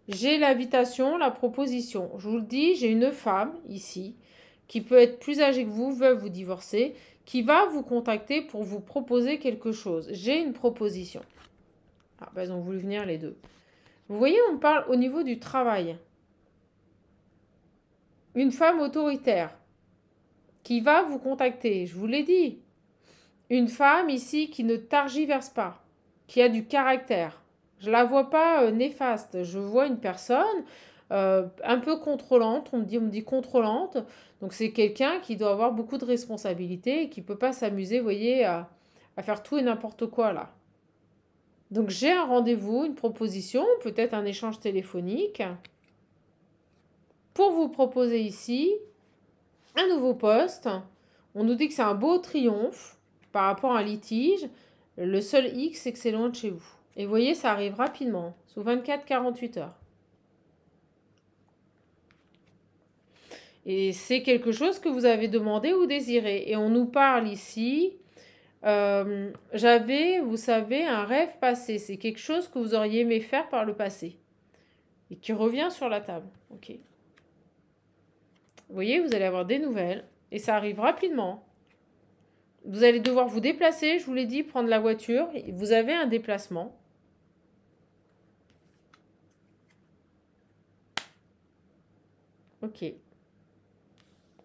J'ai l'invitation, la proposition. Je vous le dis, j'ai une femme ici qui peut être plus âgée que vous, veuve ou divorcée, qui va vous contacter pour vous proposer quelque chose. J'ai une proposition. Ah, bah, ils ont voulu venir les deux. Vous voyez, on parle au niveau du travail. Une femme autoritaire qui va vous contacter, je vous l'ai dit. Une femme ici qui ne targiverse pas, qui a du caractère. Je ne la vois pas néfaste. Je vois une personne un peu contrôlante. On me dit contrôlante. Donc c'est quelqu'un qui doit avoir beaucoup de responsabilités et qui ne peut pas s'amuser, vous voyez, à faire tout et n'importe quoi là. Donc j'ai un rendez-vous, une proposition, peut-être un échange téléphonique, pour vous proposer ici un nouveau poste. On nous dit que c'est un beau triomphe par rapport à un litige. Le seul X, c'est que c'est loin de chez vous. Et vous voyez, ça arrive rapidement, sous 24-48 heures. Et c'est quelque chose que vous avez demandé ou désiré. Et on nous parle ici, j'avais, vous savez, un rêve passé. C'est quelque chose que vous auriez aimé faire par le passé. Et qui revient sur la table. Ok. Vous voyez, vous allez avoir des nouvelles. Et ça arrive rapidement. Vous allez devoir vous déplacer, je vous l'ai dit, prendre la voiture. Vous avez un déplacement. Ok.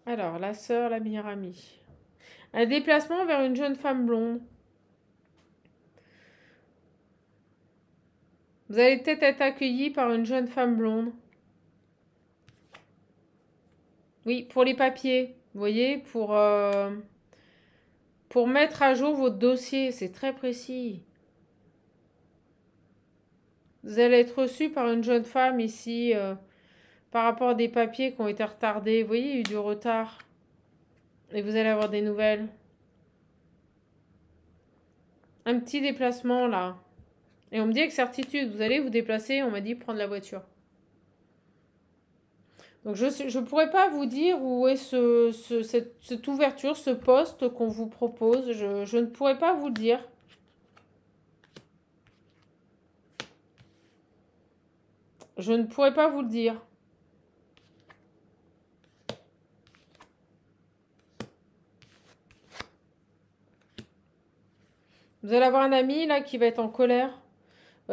Alors, la sœur, la meilleure amie. Un déplacement vers une jeune femme blonde. Vous allez peut-être être accueilli par une jeune femme blonde. Oui, pour les papiers. Vous voyez, pour mettre à jour votre dossier. C'est très précis. Vous allez être reçu par une jeune femme ici par rapport à des papiers qui ont été retardés. Vous voyez, il y a eu du retard. Et vous allez avoir des nouvelles. Un petit déplacement là. Et on me dit avec certitude, vous allez vous déplacer, on m'a dit prendre la voiture. Donc je ne pourrais pas vous dire où est cette ouverture, ce poste qu'on vous propose. Je ne pourrais pas vous le dire. Je ne pourrais pas vous le dire. Vous allez avoir un ami là qui va être en colère.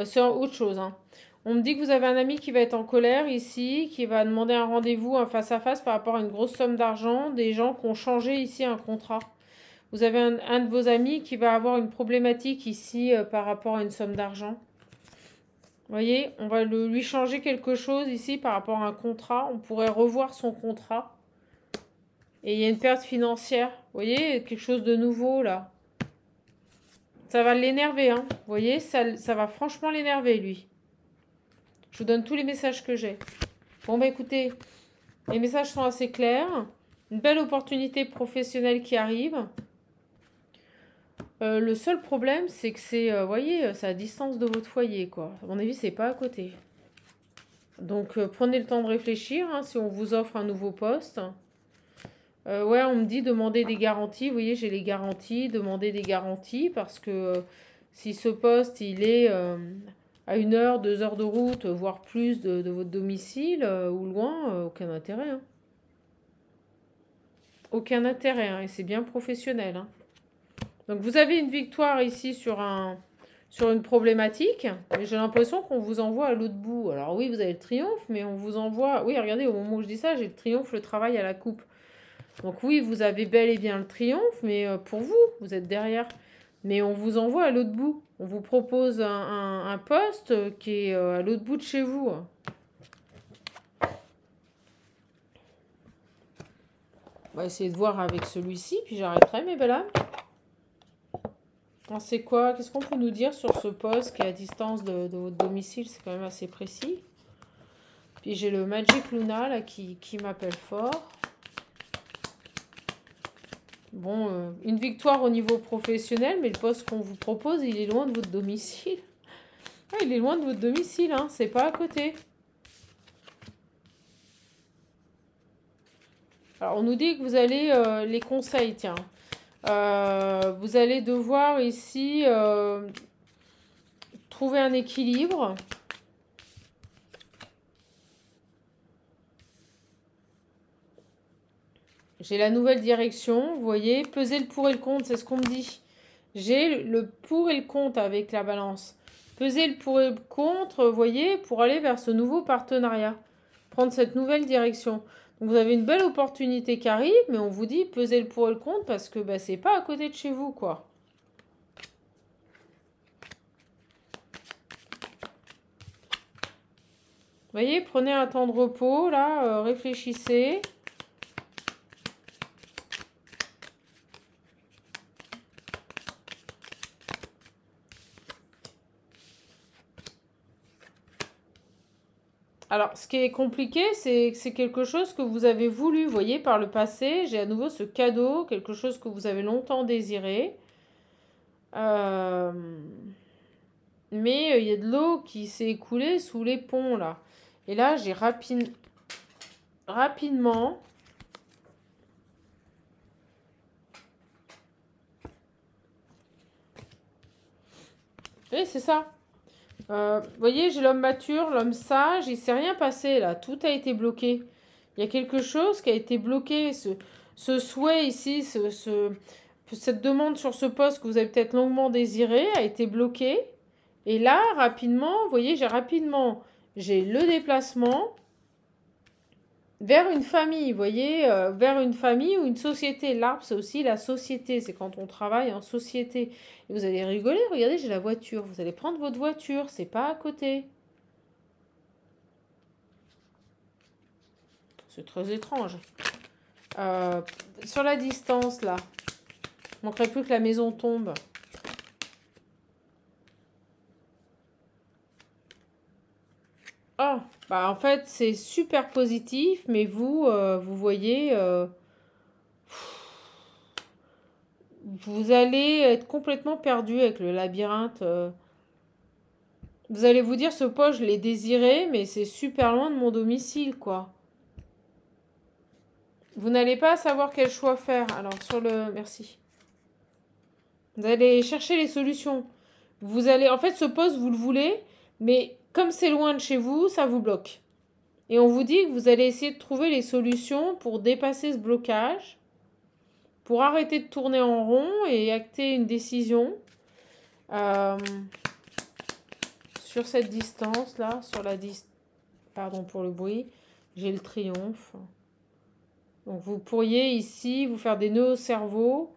C'est autre chose. Hein. On me dit que vous avez un ami qui va être en colère ici, qui va demander un rendez-vous, un face-à-face par rapport à une grosse somme d'argent, des gens qui ont changé ici un contrat. Vous avez un de vos amis qui va avoir une problématique ici par rapport à une somme d'argent. Vous voyez, on va lui changer quelque chose ici par rapport à un contrat. On pourrait revoir son contrat. Et il y a une perte financière. Vous voyez, quelque chose de nouveau là. Ça va l'énerver, hein. Vous voyez, ça va franchement l'énerver, lui. Je vous donne tous les messages que j'ai. Bon, bah écoutez, les messages sont assez clairs. Une belle opportunité professionnelle qui arrive. Le seul problème, c'est que c'est, vous voyez, c'est à distance de votre foyer, quoi. À mon avis, c'est pas à côté. Donc, prenez le temps de réfléchir, hein, si on vous offre un nouveau poste. Ouais, on me dit demander des garanties. Vous voyez, j'ai les garanties. Demander des garanties parce que si ce poste, il est à 1 heure, 2 heures de route, voire plus de votre domicile ou loin, aucun intérêt. Hein. Aucun intérêt. Hein, et c'est bien professionnel. Hein. Donc, vous avez une victoire ici sur une problématique. Mais j'ai l'impression qu'on vous envoie à l'autre bout. Alors oui, vous avez le triomphe, mais on vous envoie... Oui, regardez, au moment où je dis ça, j'ai le triomphe, le travail à la coupe. Donc oui, vous avez bel et bien le triomphe, mais pour vous, vous êtes derrière. Mais on vous envoie à l'autre bout. On vous propose un poste qui est à l'autre bout de chez vous. On va essayer de voir avec celui-ci, puis j'arrêterai mes belles âmes. C'est quoi? Qu'est-ce qu'on peut nous dire sur ce poste qui est à distance de votre domicile? C'est quand même assez précis. Puis j'ai le Magic Luna là, qui m'appelle fort. Bon, une victoire au niveau professionnel, mais le poste qu'on vous propose, il est loin de votre domicile. Ah, il est loin de votre domicile, hein, c'est pas à côté. Alors, on nous dit que vous allez, les conseils, tiens. Vous allez devoir ici trouver un équilibre. J'ai la nouvelle direction, vous voyez, peser le pour et le contre, c'est ce qu'on me dit. J'ai le pour et le contre avec la balance. Peser le pour et le contre, vous voyez, pour aller vers ce nouveau partenariat. Prendre cette nouvelle direction. Donc vous avez une belle opportunité qui arrive, mais on vous dit peser le pour et le contre parce que bah, c'est pas à côté de chez vous, quoi. Vous voyez, prenez un temps de repos, là, réfléchissez. Alors, ce qui est compliqué, c'est que c'est quelque chose que vous avez voulu, vous voyez, par le passé. J'ai à nouveau ce cadeau, quelque chose que vous avez longtemps désiré. Euh, Mais il y a de l'eau qui s'est écoulée sous les ponts, là. Et là, j'ai rapidement... Et c'est ça. Vous voyez, j'ai l'homme mature, l'homme sage, il ne s'est rien passé, là. Tout a été bloqué. Il y a quelque chose qui a été bloqué. Ce souhait ici, cette demande sur ce poste que vous avez peut-être longuement désiré a été bloqué. Et là, rapidement, vous voyez, j'ai le déplacement vers une famille, vous voyez, vers une famille ou une société. L'arbre, c'est aussi la société, c'est quand on travaille en société. Et vous allez rigoler, regardez, j'ai la voiture. Vous allez prendre votre voiture, c'est pas à côté. C'est très étrange. Sur la distance, là, il manquerait plus que la maison tombe. Ah, bah en fait, c'est super positif, mais vous voyez, vous allez être complètement perdu avec le labyrinthe. Vous allez vous dire, ce poste, je l'ai désiré, mais c'est super loin de mon domicile, quoi. Vous n'allez pas savoir quel choix faire. Alors, merci. Vous allez chercher les solutions. En fait, ce poste, vous le voulez, mais comme c'est loin de chez vous, ça vous bloque. Et on vous dit que vous allez essayer de trouver les solutions pour dépasser ce blocage, pour arrêter de tourner en rond et acter une décision sur cette distance-là, pardon pour le bruit, j'ai le triomphe. Donc vous pourriez ici vous faire des nœuds au cerveau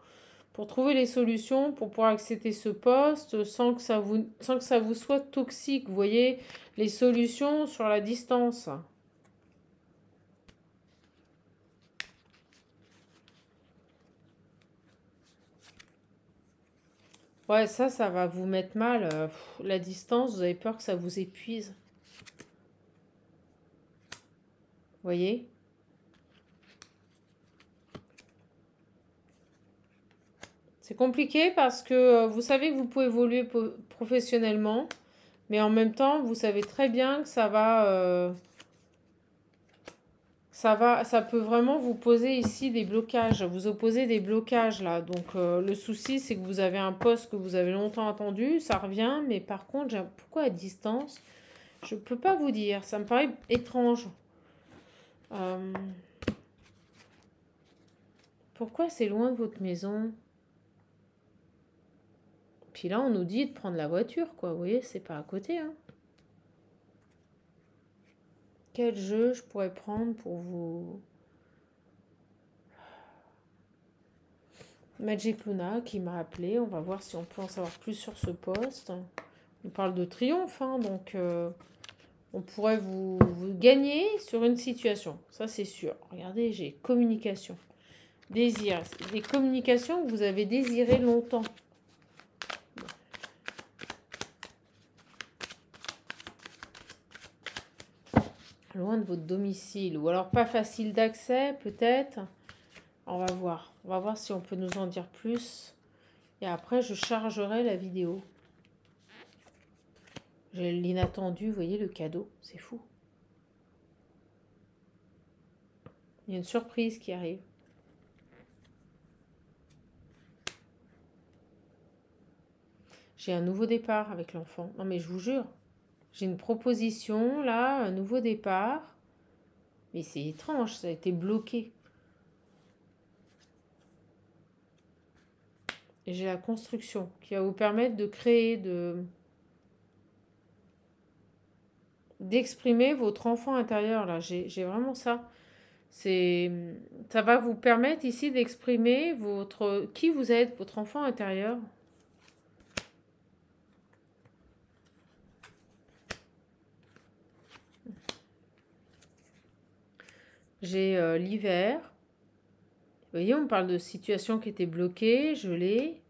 pour trouver les solutions, pour pouvoir accepter ce poste sans que ça vous soit toxique. Vous voyez, les solutions sur la distance. Ouais, ça va vous mettre mal. La distance, vous avez peur que ça vous épuise. Vous voyez? C'est compliqué parce que vous savez que vous pouvez évoluer professionnellement, mais en même temps, vous savez très bien que ça peut vraiment vous poser ici des blocages, vous opposer des blocages là. Donc le souci, c'est que vous avez un poste que vous avez longtemps attendu, ça revient, mais par contre, pourquoi à distance? Je ne peux pas vous dire, ça me paraît étrange. Pourquoi c'est loin de votre maison? Puis là, on nous dit de prendre la voiture, quoi. Vous voyez, c'est pas à côté, hein. Quel jeu je pourrais prendre pour vous... Magic Luna qui m'a appelé. On va voir si on peut en savoir plus sur ce poste. On parle de triomphe, hein, donc on pourrait vous gagner sur une situation. Ça, c'est sûr. Regardez, j'ai communication. Désir. Des communications que vous avez désirées longtemps. Loin de votre domicile. Ou alors pas facile d'accès, peut-être. On va voir. On va voir si on peut nous en dire plus. Et après, je chargerai la vidéo. J'ai l'inattendu, vous voyez, le cadeau. C'est fou. Il y a une surprise qui arrive. J'ai un nouveau départ avec l'enfant. Non mais je vous jure, j'ai une proposition là, un nouveau départ. Mais c'est étrange, ça a été bloqué. Et j'ai la construction qui va vous permettre de créer, d'exprimer votre enfant intérieur là. J'ai vraiment ça. Ça va vous permettre ici d'exprimer qui vous êtes, votre enfant intérieur. J'ai l'hiver. Vous voyez, on parle de situation qui était bloquée, je l'ai.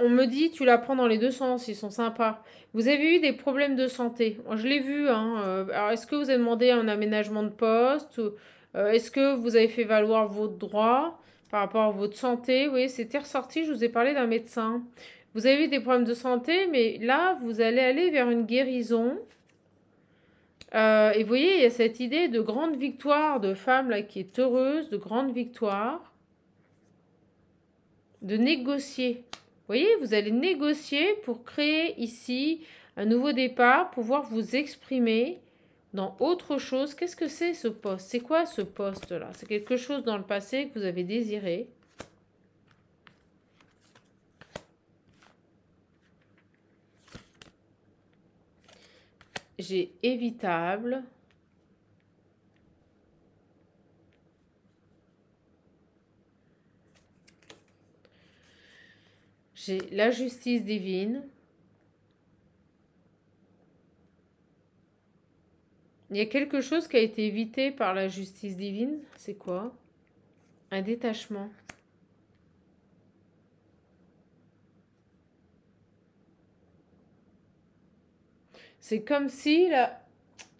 On me dit, tu la prends dans les deux sens, ils sont sympas. Vous avez eu des problèmes de santé. Moi, je l'ai vu, hein. Alors, est-ce que vous avez demandé un aménagement de poste est-ce que vous avez fait valoir votre droit par rapport à votre santé? Vous voyez, c'était ressorti, je vous ai parlé d'un médecin. Vous avez eu des problèmes de santé, mais là, vous allez aller vers une guérison. Et vous voyez, il y a cette idée de grande victoire de femme là qui est heureuse, de grande victoire, de négocier. Vous voyez, vous allez négocier pour créer ici un nouveau départ, pouvoir vous exprimer dans autre chose. Qu'est-ce que c'est ce poste? C'est quoi ce poste-là? C'est quelque chose dans le passé que vous avez désiré. J'ai évitable. J'ai la justice divine. Il y a quelque chose qui a été évité par la justice divine. C'est quoi? Un détachement. C'est comme si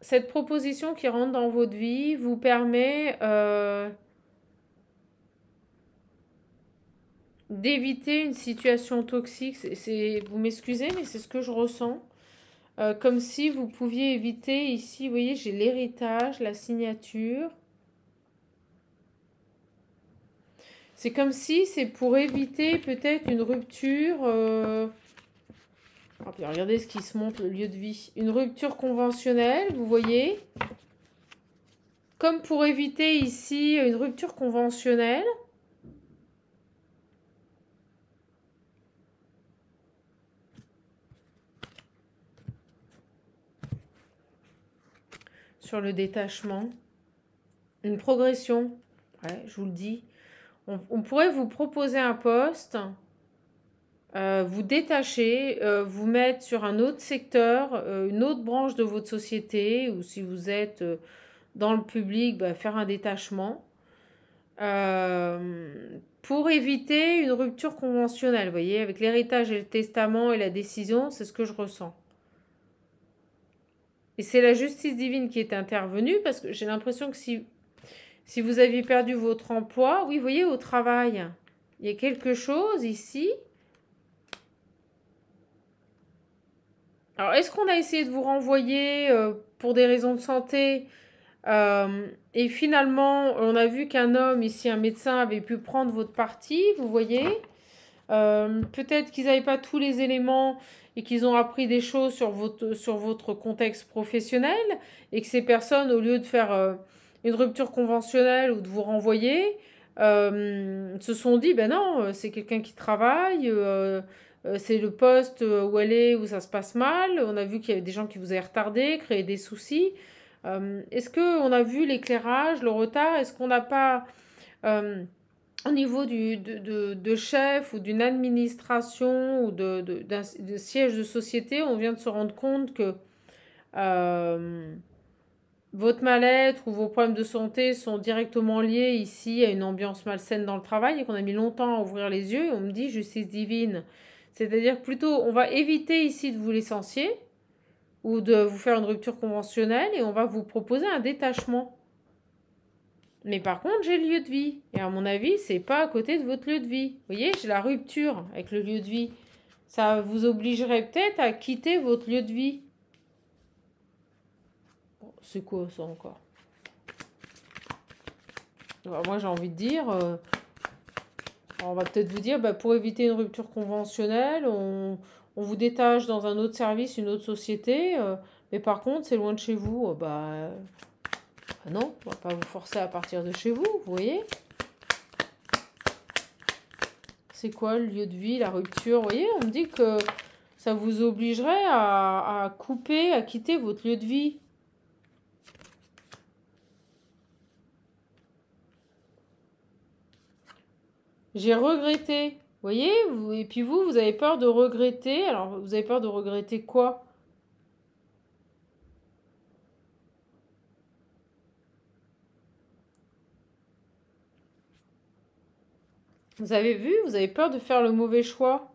cette proposition qui rentre dans votre vie vous permet d'éviter une situation toxique. Vous m'excusez, mais c'est ce que je ressens. Comme si vous pouviez éviter ici, vous voyez, j'ai l'héritage, la signature. C'est comme si c'est pour éviter peut-être une rupture. Puis regardez ce qui se montre, le lieu de vie. Une rupture conventionnelle, vous voyez. Comme pour éviter ici une rupture conventionnelle. Sur le détachement. Une progression. Ouais, je vous le dis. On pourrait vous proposer un poste, vous détacher, vous mettre sur un autre secteur, une autre branche de votre société, ou si vous êtes dans le public, faire un détachement. Pour éviter une rupture conventionnelle, vous voyez, avec l'héritage et le testament et la décision, c'est ce que je ressens. Et c'est la justice divine qui est intervenue, parce que j'ai l'impression que si vous aviez perdu votre emploi, oui, vous voyez, au travail, il y a quelque chose ici. Alors, est-ce qu'on a essayé de vous renvoyer pour des raisons de santé et finalement, on a vu qu'un homme, ici un médecin, avait pu prendre votre parti, vous voyez. Peut-être qu'ils n'avaient pas tous les éléments et qu'ils ont appris des choses sur votre contexte professionnel et que ces personnes, au lieu de faire une rupture conventionnelle ou de vous renvoyer, se sont dit, ben non, c'est quelqu'un qui travaille, c'est le poste où elle est, où ça se passe mal. On a vu qu'il y avait des gens qui vous avaient retardé, créé des soucis. Est-ce qu'on a vu l'éclairage, le retard? Est-ce qu'on n'a pas, au niveau de chef ou d'une administration ou de siège de société, on vient de se rendre compte que votre mal-être ou vos problèmes de santé sont directement liés ici à une ambiance malsaine dans le travail et qu'on a mis longtemps à ouvrir les yeux et on me dit justice divine. C'est-à-dire plutôt, on va éviter ici de vous licencier ou de vous faire une rupture conventionnelle et on va vous proposer un détachement. Mais par contre, j'ai le lieu de vie. Et à mon avis, c'est pas à côté de votre lieu de vie. Vous voyez, j'ai la rupture avec le lieu de vie. Ça vous obligerait peut-être à quitter votre lieu de vie. Bon, c'est quoi ça encore? Alors, moi, j'ai envie de dire... on va peut-être vous dire, pour éviter une rupture conventionnelle, on vous détache dans un autre service, une autre société. Mais par contre, c'est loin de chez vous. Non, on va pas vous forcer à partir de chez vous, vous voyez? C'est quoi le lieu de vie, la rupture? Vous voyez, on me dit que ça vous obligerait à couper, à quitter votre lieu de vie. J'ai regretté. Vous voyez? Et puis vous avez peur de regretter. Alors, vous avez peur de regretter quoi? Vous avez vu? Vous avez peur de faire le mauvais choix.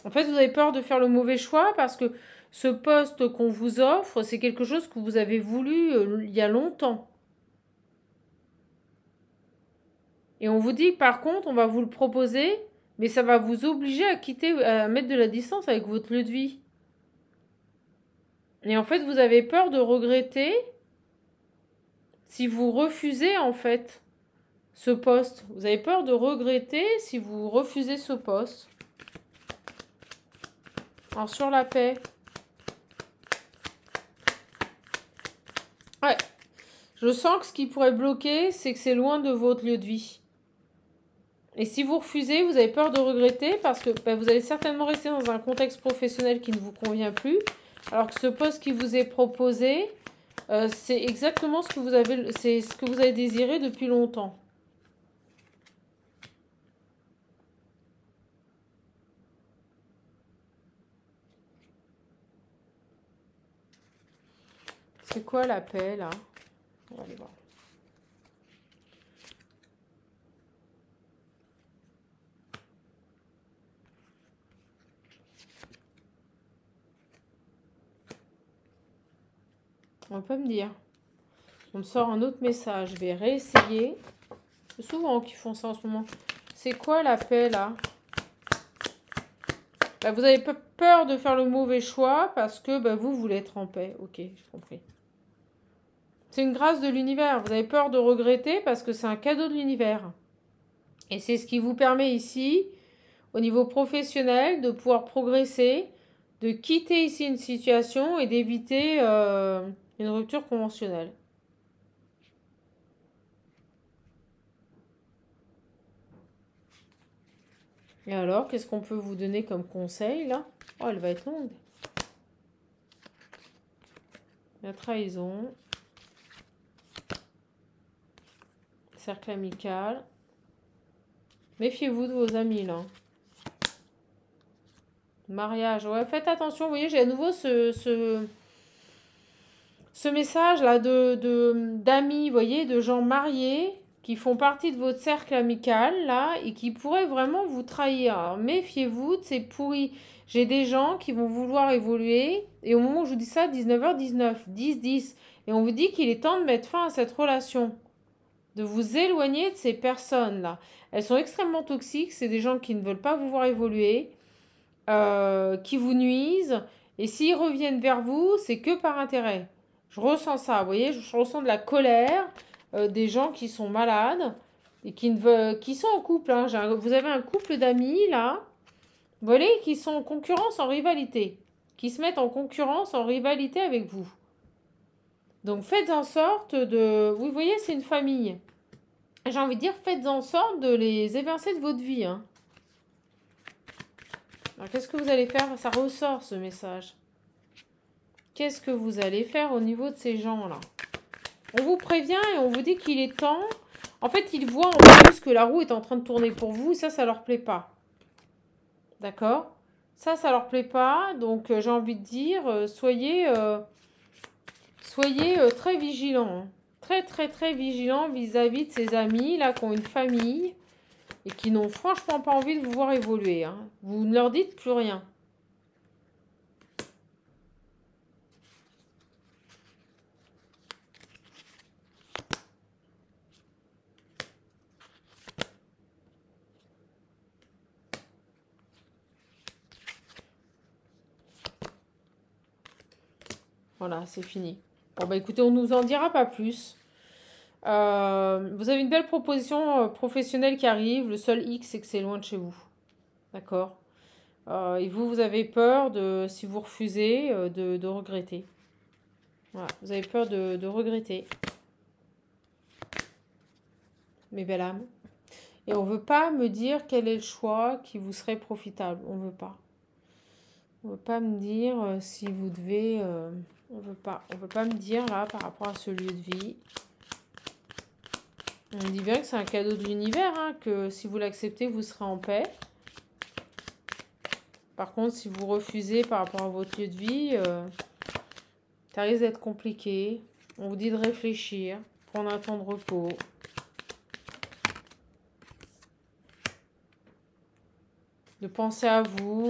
En fait, vous avez peur de faire le mauvais choix parce que ce poste qu'on vous offre, c'est quelque chose que vous avez voulu il y a longtemps. Et on vous dit, par contre, on va vous le proposer, mais ça va vous obliger à quitter, à mettre de la distance avec votre lieu de vie. Et en fait, vous avez peur de regretter si vous refusez, en fait, ce poste. Vous avez peur de regretter si vous refusez ce poste. Alors, sur la paix. Ouais. Je sens que ce qui pourrait bloquer, c'est que c'est loin de votre lieu de vie. Et si vous refusez, vous avez peur de regretter parce que vous allez certainement rester dans un contexte professionnel qui ne vous convient plus. Alors que ce poste qui vous est proposé, c'est exactement ce que vous avez, c'est ce que vous avez désiré depuis longtemps. C'est quoi la paix, là? On va aller voir. On va pas me dire. On me sort un autre message. Je vais réessayer. C'est souvent qu'ils font ça en ce moment. C'est quoi la paix, là? Vous avez peur de faire le mauvais choix parce que vous voulez être en paix. Ok, j'ai compris. C'est une grâce de l'univers. Vous avez peur de regretter parce que c'est un cadeau de l'univers. Et c'est ce qui vous permet ici, au niveau professionnel, de pouvoir progresser, de quitter ici une situation et d'éviter une rupture conventionnelle. Et alors, qu'est-ce qu'on peut vous donner comme conseil, là? Oh, elle va être longue. La trahison. Cercle amical. Méfiez-vous de vos amis, là. Mariage. Ouais, faites attention. Vous voyez, j'ai à nouveau ce message-là d'amis, vous voyez, de gens mariés qui font partie de votre cercle amical, là, et qui pourraient vraiment vous trahir. Alors, méfiez-vous de ces pourris. J'ai des gens qui vont vouloir évoluer, et au moment où je vous dis ça, 19h19, 10-10, et on vous dit qu'il est temps de mettre fin à cette relation, de vous éloigner de ces personnes-là. Elles sont extrêmement toxiques, c'est des gens qui ne veulent pas vous voir évoluer, qui vous nuisent, et s'ils reviennent vers vous, c'est que par intérêt. Je ressens ça, vous voyez, je ressens de la colère, des gens qui sont malades et qui sont en couple. Hein. Vous avez un couple d'amis là, vous voyez, qui sont en concurrence, en rivalité, qui se mettent en concurrence, en rivalité avec vous. Donc faites en sorte de... Vous voyez, c'est une famille. J'ai envie de dire, faites en sorte de les évincer de votre vie. Hein. Alors qu'est-ce que vous allez faire? Ça ressort ce message. Qu'est-ce que vous allez faire au niveau de ces gens-là? On vous prévient et on vous dit qu'il est temps. En fait, ils voient en plus que la roue est en train de tourner pour vous. Et ça leur plaît pas. D'accord? Ça leur plaît pas. Donc, j'ai envie de dire, soyez très vigilants. Hein. Très, très, très vigilants vis-à-vis de ces amis, là, qui ont une famille et qui n'ont franchement pas envie de vous voir évoluer. Hein. Vous ne leur dites plus rien. Voilà, c'est fini. Bon, bah écoutez, on nous en dira pas plus. Vous avez une belle proposition professionnelle qui arrive. Le seul X, c'est que c'est loin de chez vous. D'accord? Et vous avez peur de, si vous refusez, de regretter. Voilà, vous avez peur de regretter. Mes belles âmes. Et on ne veut pas me dire quel est le choix qui vous serait profitable. On ne veut pas. On ne veut pas me dire si vous devez... on ne veut pas. On ne veut pas me dire là par rapport à ce lieu de vie. On me dit bien que c'est un cadeau de l'univers, hein, que si vous l'acceptez, vous serez en paix. Par contre, si vous refusez par rapport à votre lieu de vie, ça risque d'être compliqué. On vous dit de réfléchir, prendre un temps de repos. De penser à vous,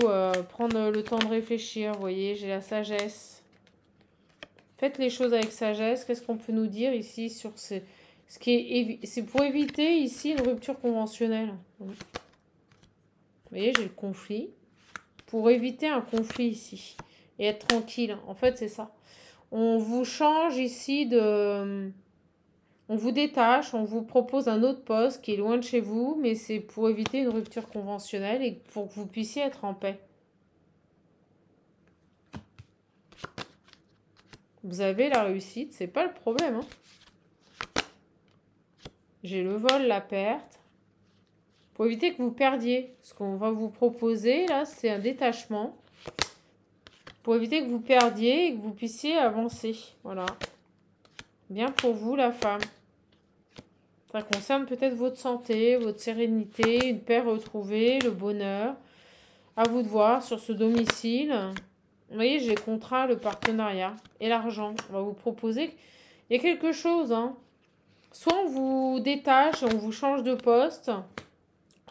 prendre le temps de réfléchir. Vous voyez, j'ai la sagesse. Faites les choses avec sagesse. Qu'est-ce qu'on peut nous dire ici sur ce qui est... C'est pour éviter ici une rupture conventionnelle. Vous voyez, j'ai le conflit. Pour éviter un conflit ici. Et être tranquille. En fait, c'est ça. On vous change ici de... On vous détache, on vous propose un autre poste qui est loin de chez vous, mais c'est pour éviter une rupture conventionnelle et pour que vous puissiez être en paix. Vous avez la réussite, c'est pas le problème. Hein. J'ai le vol, la perte. Pour éviter que vous perdiez. Ce qu'on va vous proposer, là, c'est un détachement. Pour éviter que vous perdiez et que vous puissiez avancer. Voilà. Bien pour vous, la femme. Ça concerne peut-être votre santé, votre sérénité, une paix retrouvée, le bonheur. À vous de voir sur ce domicile. Vous voyez, j'ai le contrat, le partenariat et l'argent. On va vous proposer. Il y a quelque chose. Hein. Soit on vous détache et on vous change de poste.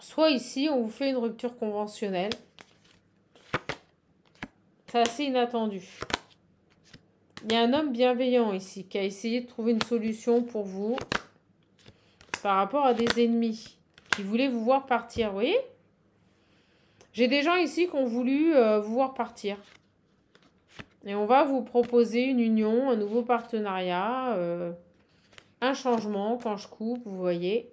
Soit ici, on vous fait une rupture conventionnelle. C'est assez inattendu. Il y a un homme bienveillant ici qui a essayé de trouver une solution pour vous. Par rapport à des ennemis qui voulaient vous voir partir, vous voyez? J'ai des gens ici qui ont voulu vous voir partir. Et on va vous proposer une union, un nouveau partenariat, un changement quand je coupe, vous voyez,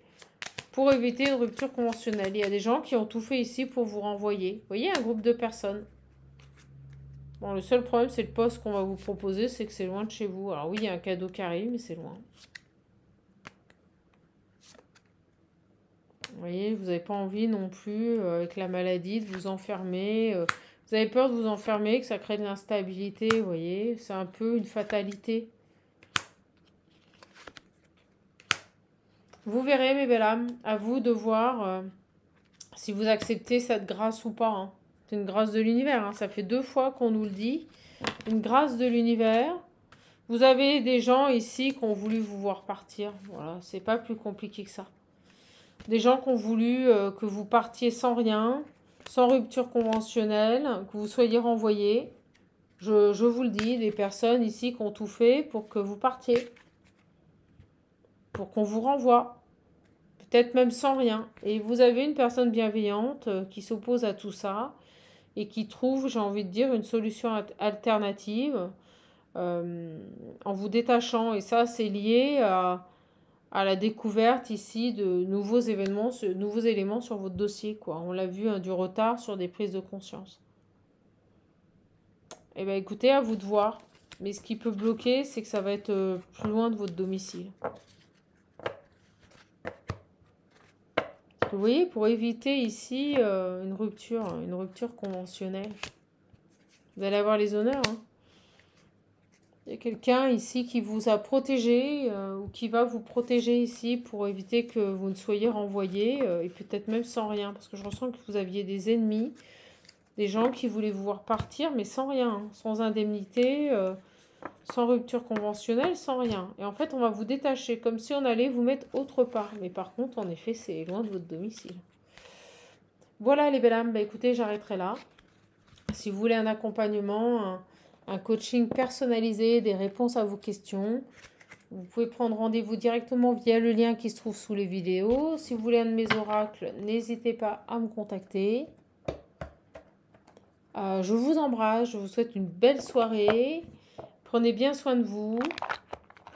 pour éviter une rupture conventionnelle. Il y a des gens qui ont tout fait ici pour vous renvoyer. Vous voyez, un groupe de personnes. Bon, le seul problème, c'est le poste qu'on va vous proposer, c'est que c'est loin de chez vous. Alors oui, il y a un cadeau qui arrive, mais c'est loin. Vous voyez, vous n'avez pas envie non plus, avec la maladie, de vous enfermer. Vous avez peur de vous enfermer, que ça crée de l'instabilité, vous voyez. C'est un peu une fatalité. Vous verrez, mes belles âmes, à vous de voir si vous acceptez cette grâce ou pas. Hein. C'est une grâce de l'univers, hein. Ça fait 2 fois qu'on nous le dit. Une grâce de l'univers. Vous avez des gens ici qui ont voulu vous voir partir. Voilà, c'est pas plus compliqué que ça. Des gens qui ont voulu que vous partiez sans rien, sans rupture conventionnelle, que vous soyez renvoyé. Je vous le dis, des personnes ici qui ont tout fait pour que vous partiez. Pour qu'on vous renvoie. Peut-être même sans rien. Et vous avez une personne bienveillante qui s'oppose à tout ça et qui trouve, j'ai envie de dire, une solution alternative en vous détachant. Et ça, c'est lié à la découverte ici de nouveaux événements, nouveaux éléments sur votre dossier, quoi. On l'a vu, hein, du retard sur des prises de conscience. Eh bien, écoutez, à vous de voir. Mais ce qui peut bloquer, c'est que ça va être plus loin de votre domicile. Vous voyez, pour éviter ici une rupture conventionnelle. Vous allez avoir les honneurs, hein. Il y a quelqu'un ici qui vous a protégé ou qui va vous protéger ici pour éviter que vous ne soyez renvoyé et peut-être même sans rien. Parce que je ressens que vous aviez des ennemis, des gens qui voulaient vous voir partir mais sans rien, hein, sans indemnité, sans rupture conventionnelle, sans rien. Et en fait, on va vous détacher comme si on allait vous mettre autre part. Mais par contre, en effet, c'est loin de votre domicile. Voilà les belles âmes, bah, écoutez, j'arrêterai là. Si vous voulez un accompagnement, un coaching personnalisé, des réponses à vos questions, vous pouvez prendre rendez-vous directement via le lien qui se trouve sous les vidéos. Si vous voulez un de mes oracles, n'hésitez pas à me contacter. Je vous embrasse, je vous souhaite une belle soirée. Prenez bien soin de vous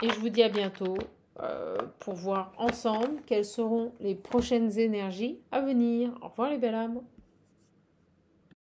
et je vous dis à bientôt pour voir ensemble quelles seront les prochaines énergies à venir. Au revoir les belles âmes.